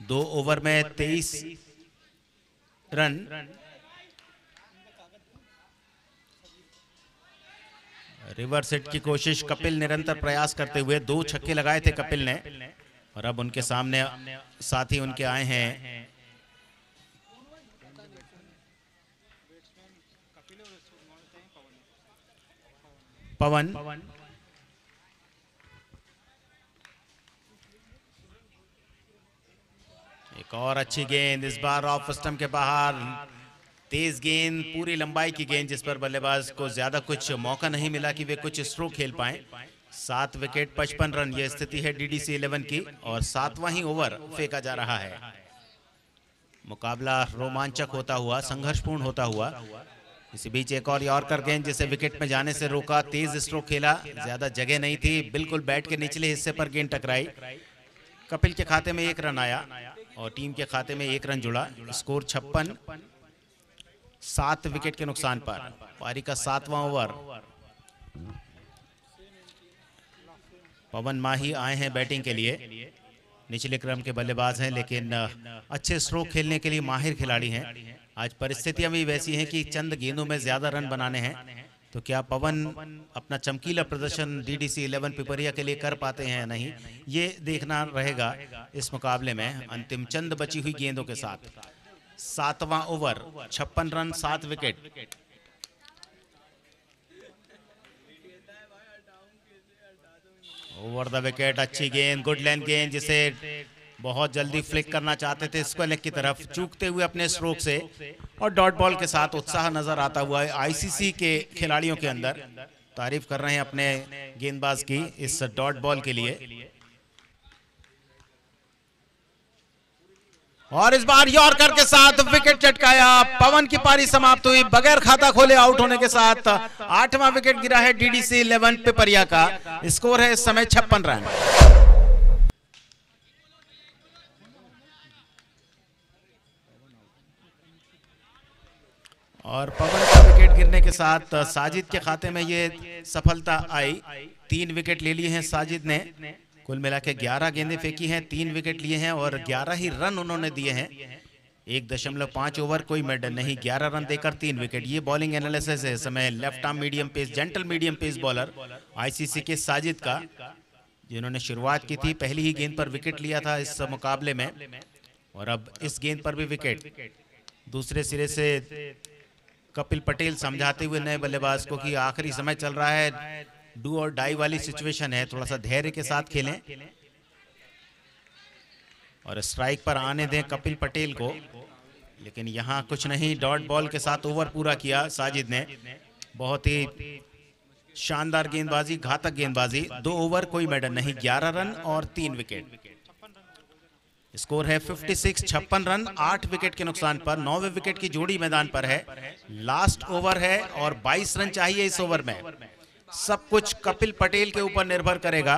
2 ओवर में 23 रन। रिवर्स हिट की कोशिश कपिल निरंतर प्रयास करते हुए, 2 छक्के लगाए थे कपिल ने, और अब उनके सामने साथी उनके आए हैं पवन। एक और अच्छी गेंद, इस बार ऑफ स्टंप के बाहर। तेज गेंद, पूरी लंबाई की गेंद, जिस पर बल्लेबाज को ज्यादा कुछ मौका नहीं मिला कि वे कुछ स्ट्रोक खेल पाए। 7 विकेट 55 रन, यह स्थिति है डीडीसी 11 की, और 7वां ही ओवर फेंका जा रहा है। मुकाबला रोमांचक होता हुआ, संघर्षपूर्ण होता हुआ। इसी बीच एक और यॉर्कर गेंद, जिसे विकेट में जाने से रोका। तेज स्ट्रोक खेला, ज्यादा जगह नहीं थी, बिल्कुल बैट के निचले हिस्से पर गेंद टकराई। कपिल के खाते में 1 रन आया और टीम के खाते में 1 रन जुड़ा। स्कोर 56, 7 विकेट के नुकसान पर। पारी का 7वां ओवर। पवन माही आए हैं बैटिंग के लिए। निचले क्रम के बल्लेबाज हैं, लेकिन अच्छे स्ट्रोक खेलने के लिए माहिर खिलाड़ी हैं। आज परिस्थितियां भी वैसी हैं कि चंद गेंदों में ज्यादा रन बनाने हैं। तो क्या पवन अपना चमकीला प्रदर्शन डीडीसी 11 पिपरिया के लिए कर पाते हैं या नहीं, ये देखना रहेगा इस मुकाबले में। अंतिम चंद बची हुई गेंदों के साथ 7वां over, 56 run 7 wicket. Over the wicket, अच्छी गेंद, गुड लेंथ गेंद, जिसे बहुत जल्दी फ्लिक करना चाहते थे स्क्वायर लेग की तरफ, चूकते हुए अपने स्ट्रोक से। और डॉट बॉल के साथ उत्साह नजर आता हुआ है आईसीसी के खिलाड़ियों के अंदर। तारीफ कर रहे हैं अपने गेंदबाज की इस डॉट बॉल के लिए। और इस बार यॉर्कर के साथ विकेट चटकाया। पवन की पारी समाप्त हुई बगैर खाता खोले आउट होने के साथ। 8वां विकेट गिरा है डीडीसी 11 पिपरिया का। स्कोर है इस समय 56 रन। और पवन का विकेट गिरने के साथ साजिद के खाते में ये सफलता आई। 3 विकेट ले लिए हैं साजिद ने। कुल मिला के 11 गेंदें फेंकी हैं, 3 विकेट लिए हैं और 11 ही रन उन्होंने दिए हैं। 1.5 ओवर, कोई मेडल नहीं, 11 रन देकर 3 विकेट। ये बॉलिंग एनालिसिस है इस समय left arm medium pace, gentle medium pace bowler ICC के साजिद का, जिन्होंने शुरुआत की थी, पहली ही गेंद पर विकेट लिया था इस मुकाबले में, और अब इस गेंद पर भी विकेट। दूसरे सिरे से कपिल पटेल समझाते हुए नए बल्लेबाज को कि आखिरी समय चल रहा है, डू और डाई वाली सिचुएशन है, थोड़ा सा धैर्य के साथ खेलें और स्ट्राइक पर आने दें कपिल पटेल को। लेकिन यहाँ कुछ नहीं, डॉट बॉल के साथ ओवर पूरा किया साजिद ने। बहुत ही शानदार गेंदबाजी, घातक गेंदबाजी। 2 ओवर कोई मेडल नहीं, 11 रन और 3 विकेट। स्कोर है 56, 56 रन 8 विकेट के नुकसान पर। 9वें विकेट की जोड़ी मैदान पर है। लास्ट ओवर है और 22 रन चाहिए इस ओवर में। सब कुछ कपिल पटेल के ऊपर निर्भर करेगा,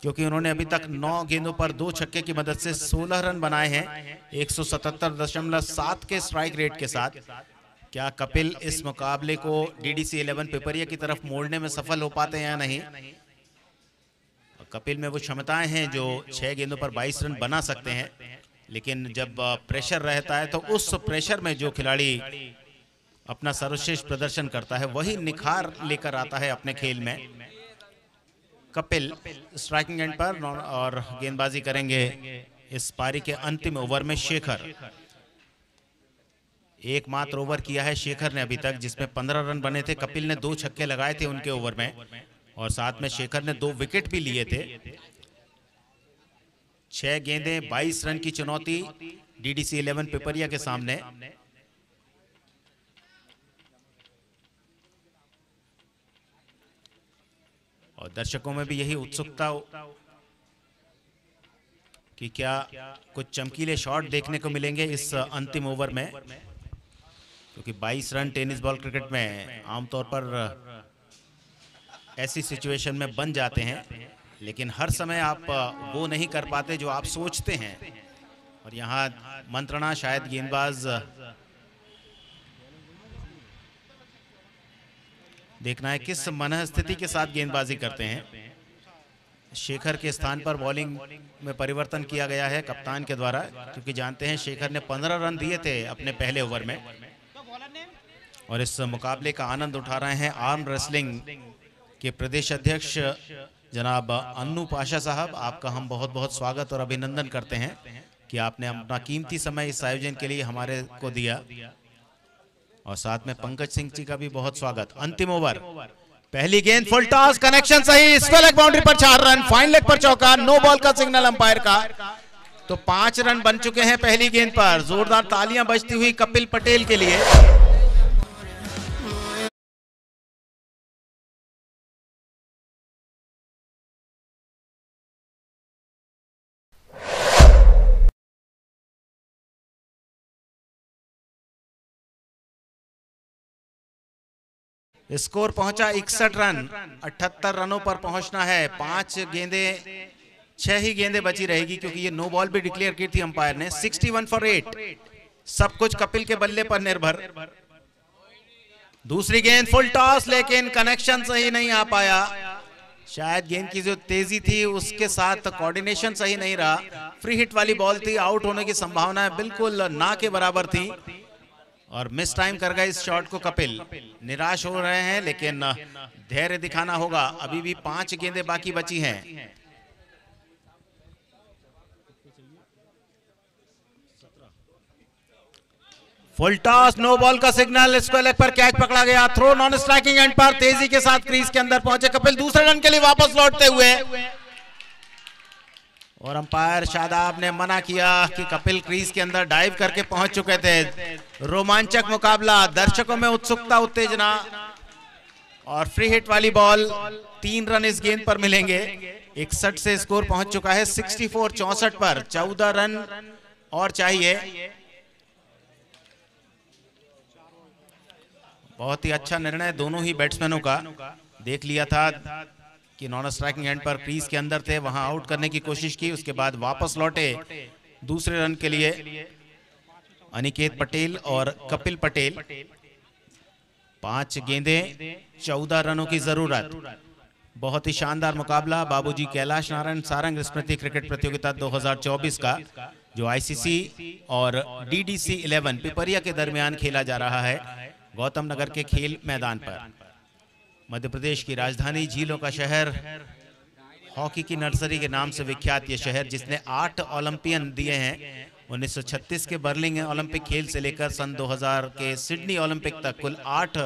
क्योंकि उन्होंने अभी तक 9 गेंदों पर 2 छक्के की मदद से 16 रन बनाए हैं 177.7 के स्ट्राइक रेट के साथ। क्या कपिल इस मुकाबले को डीडीसी 11 पिपरिया की तरफ मोड़ने में सफल हो पाते हैं या नहीं? कपिल में वो क्षमताएं हैं जो 6 गेंदों पर 22 रन बना सकते हैं, लेकिन जब प्रेशर रहता है तो उस प्रेशर में जो खिलाड़ी अपना सर्वश्रेष्ठ प्रदर्शन करता है वही निखार लेकर आता है अपने खेल में। कपिल स्ट्राइकिंग एंड पर और गेंदबाजी करेंगे इस पारी के अंतिम ओवर में शेखर। एकमात्र ओवर किया है शेखर ने अभी तक, जिसमें 15 रन बने थे। कपिल ने 2 छक्के लगाए थे उनके ओवर में और साथ में शेखर ने 2 विकेट भी लिए थे। 6 गेंदें 22 रन की चुनौती डीडीसी 11 पिपरिया के सामने। और दर्शकों में भी यही उत्सुकता कि क्या कुछ चमकीले शॉट देखने को मिलेंगे इस अंतिम ओवर में, क्योंकि 22 रन टेनिस बॉल क्रिकेट में आमतौर पर ऐसी सिचुएशन में बन जाते हैं, लेकिन हर समय आप वो नहीं कर पाते जो आप सोचते हैं। और यहाँ मंत्रणा शायद गेंदबाज देखना है किस मनस्थिति के साथ गेंदबाजी करते हैं। शेखर के स्थान पर बॉलिंग में परिवर्तन किया गया है कप्तान के द्वारा, क्योंकि जानते हैं शेखर ने 15 रन दिए थे अपने पहले ओवर में। और इस मुकाबले का आनंद उठा रहे हैं आर्म रेसलिंग के प्रदेश अध्यक्ष जनाब अन्नू पाशा साहब। आपका हम बहुत बहुत स्वागत और अभिनंदन करते हैं कि आपने अपना कीमती समय इस आयोजन के लिए हमारे को दिया। और साथ में पंकज सिंह जी का भी बहुत स्वागत। अंतिम ओवर, पहली गेंद फुल टॉस, कनेक्शन सही, स्क्वायर लेग बाउंड्री पर 4 रन, फाइन लेग पर चौका, नो बॉल का सिग्नल अंपायर का। तो 5 रन बन चुके हैं पहली गेंद पर। जोरदार तालियां बजती हुई कपिल पटेल के लिए। स्कोर पहुंचा 61 रन, 78 रनों पर पहुंचना है। 5 गेंदें, 6 ही गेंदें बची रहेगी, क्योंकि ये नो बॉल भी डिक्लेयर की थी अंपायर ने। 61 फॉर 8, सब कुछ कपिल के बल्ले पर निर्भर। दूसरी गेंद फुल टॉस, लेकिन कनेक्शन सही नहीं आ पाया। शायद गेंद की जो तेजी थी उसके साथ कोऑर्डिनेशन सही नहीं रहा। फ्री हिट वाली बॉल थी, आउट होने की संभावना बिल्कुल ना के बराबर थी और मिस टाइम कर गए इस शॉट को कपिल। निराश हो रहे हैं, लेकिन धैर्य दिखाना होगा। अभी भी 5 गेंदें बाकी बची हैं। फुल टॉस, नो बॉल का सिग्नल, स्क्वायर लेग पर कैच पकड़ा गया। थ्रो नॉन स्ट्राइकिंग एंड पर तेजी के साथ क्रीज के अंदर पहुंचे कपिल दूसरे रन के लिए वापस लौटते हुए। और अंपायर शादाब ने मना किया कि कपिल क्रीज के अंदर डाइव करके पहुंच चुके थे। रोमांचक मुकाबला, दर्शकों में उत्सुकता, उत्तेजना। और फ्री हिट वाली बॉल, 3 रन इस गेंद पर मिलेंगे। 61 से स्कोर पहुंच चुका है 64 पर। 14 रन और चाहिए। बहुत ही अच्छा निर्णय दोनों ही बैट्समैनों का। देख लिया था कि नॉन स्ट्राइकिंग एंड पर क्रीज के अंदर थे, वहां आउट करने की कोशिश की, उसके बाद वापस लौटे दूसरे रन के लिए अनिकेत पटेल और कपिल पटेल। 5 गेंदें, 14 रनों की जरूरत। बहुत ही शानदार मुकाबला बाबूजी कैलाश नारायण सारंग स्मृति क्रिकेट प्रतियोगिता 2024 का, जो आईसीसी और डीडीसी 11 पिपरिया के दरमियान खेला जा रहा है गौतम नगर के खेल मैदान पर। मध्य प्रदेश की राजधानी, झीलों का शहर, हॉकी की नर्सरी के नाम से विख्यात ये शहर, जिसने 8 ओलंपियन दिए हैं। 1936 के बर्लिन ओलंपिक खेल से लेकर सन 2000 के सिडनी ओलंपिक तक कुल 8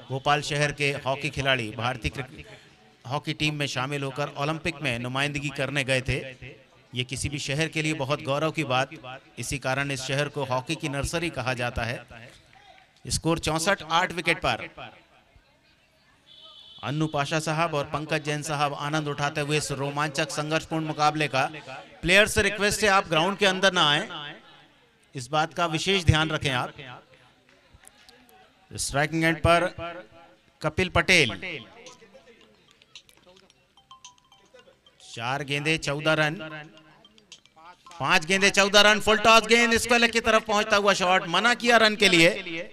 भोपाल शहर के हॉकी खिलाड़ी भारतीय हॉकी टीम में शामिल होकर ओलंपिक में नुमाइंदगी करने गए थे। ये किसी भी शहर के लिए बहुत गौरव की बात। इसी कारण इस शहर को हॉकी की नर्सरी कहा जाता है। स्कोर 64, 8 विकेट पर। अन्नू पाशा साहब और पंकज जैन साहब आनंद उठाते हुए इस रोमांचक संघर्षपूर्ण मुकाबले का। प्लेयर से रिक्वेस्ट है आप ग्राउंड के अंदर ना आए, इस बात का विशेष ध्यान रखें आप। स्ट्राइकिंग एंड पर कपिल पटेल, 4 गेंदे 14 रन, 5 गेंदे 14 रन। फुल टॉस गेंद स्क्वायर की तरफ पहुंचता हुआ शॉट, मना किया रन के लिए।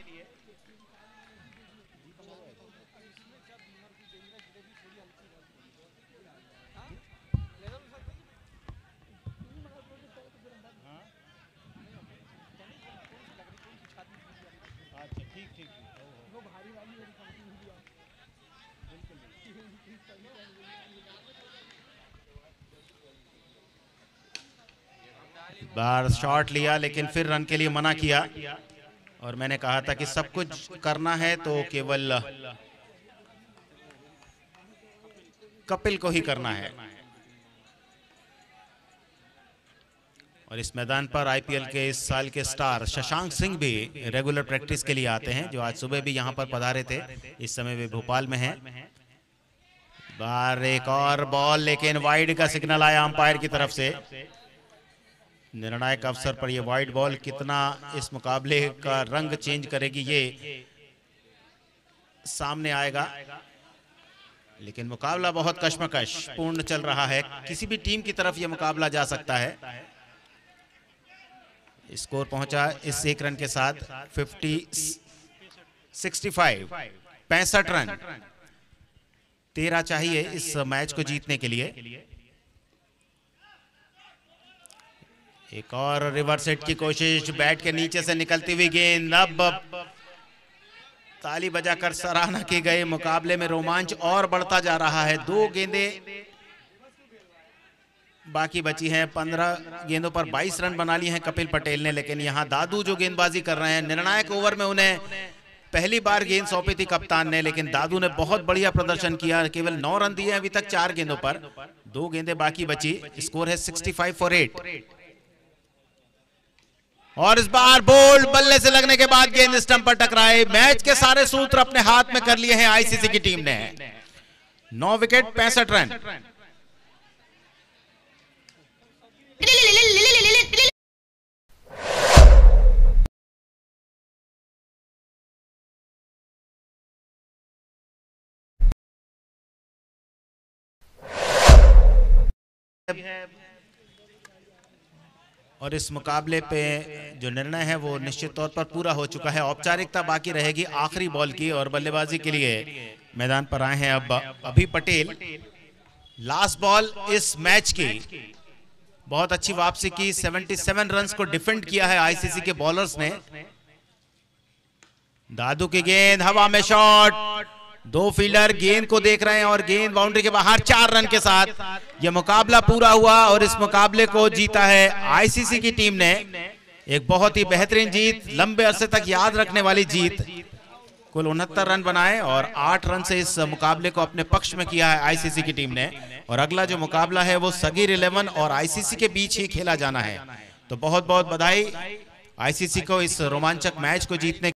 बार शॉट लिया लेकिन फिर रन के लिए मना किया, और मैंने कहा था कि सब कुछ करना है तो केवल कपिल को ही करना है। और इस मैदान पर आईपीएल के इस साल के स्टार शशांक सिंह भी रेगुलर प्रैक्टिस के लिए आते हैं, जो आज सुबह भी यहां पर पधारे थे। इस समय वे भोपाल में हैं। बार एक और बॉल, लेकिन वाइड का सिग्नल आया अंपायर की तरफ से। निर्णायक अवसर पर यह वाइड बॉल कितना इस मुकाबले का रंग चेंज करेगी ये सामने आएगा, लेकिन मुकाबला बहुत कश्मकश पूर्ण चल रहा है। किसी भी टीम की तरफ यह मुकाबला जा सकता है। स्कोर पहुंचा इस 1 रन के साथ 65 रन। 13 चाहिए इस मैच को जीतने के लिए। एक और रिवर्स हिट की कोशिश, बैट के नीचे से निकलती हुई गेंद। अब ताली बजाकर सराहना की गई। मुकाबले में रोमांच और बढ़ता जा रहा है। 2 गेंदें बाकी बची हैं। 15 गेंदों पर 22 रन बना लिए हैं कपिल पटेल ने, लेकिन यहां दादू जो गेंदबाजी कर रहे हैं, निर्णायक ओवर में उन्हें पहली बार गेंद सौंपी थी कप्तान ने, लेकिन दादू ने बहुत बढ़िया प्रदर्शन किया। केवल 9 रन दिए अभी तक 4 गेंदों पर। 2 गेंदें बाकी बची। स्कोर है 65 for 8। और इस बार बोल्ड बल्ले से लगने के बाद गेंद स्टंप पर टकराई। मैच के सारे सूत्र अपने हाथ में कर लिए हैं आईसीसी की टीम ने। 9 विकेट 65 रन। और इस मुकाबले पे जो निर्णय है वो निश्चित तौर पर पूरा हो चुका है। औपचारिकता बाकी रहेगी आखिरी बॉल की, और बल्लेबाजी के लिए मैदान पर आए हैं अब अभी पटेल। लास्ट बॉल इस मैच की। बहुत अच्छी वापसी की। 77 रन्स को डिफेंड किया है आईसीसी के बॉलर्स ने। दादू की गेंद, हवा में शॉट। 2 फील्डर गेंद को देख रहे हैं और गेंद बाउंड्री के बाहर। 4 रन के साथ यह मुकाबला पूरा हुआ, और इस मुकाबले को जीता है आईसीसी की टीम ने। एक बहुत ही बेहतरीन जीत, लंबे अरसे तक याद रखने वाली जीत। कुल 69 रन बनाए और 8 रन से इस मुकाबले को अपने पक्ष में किया है आईसीसी की टीम ने। और अगला जो मुकाबला है वो सगीर 11 और आईसीसी के बीच ही खेला जाना है। तो बहुत बहुत बधाई आईसीसी को इस रोमांचक मैच को जीतने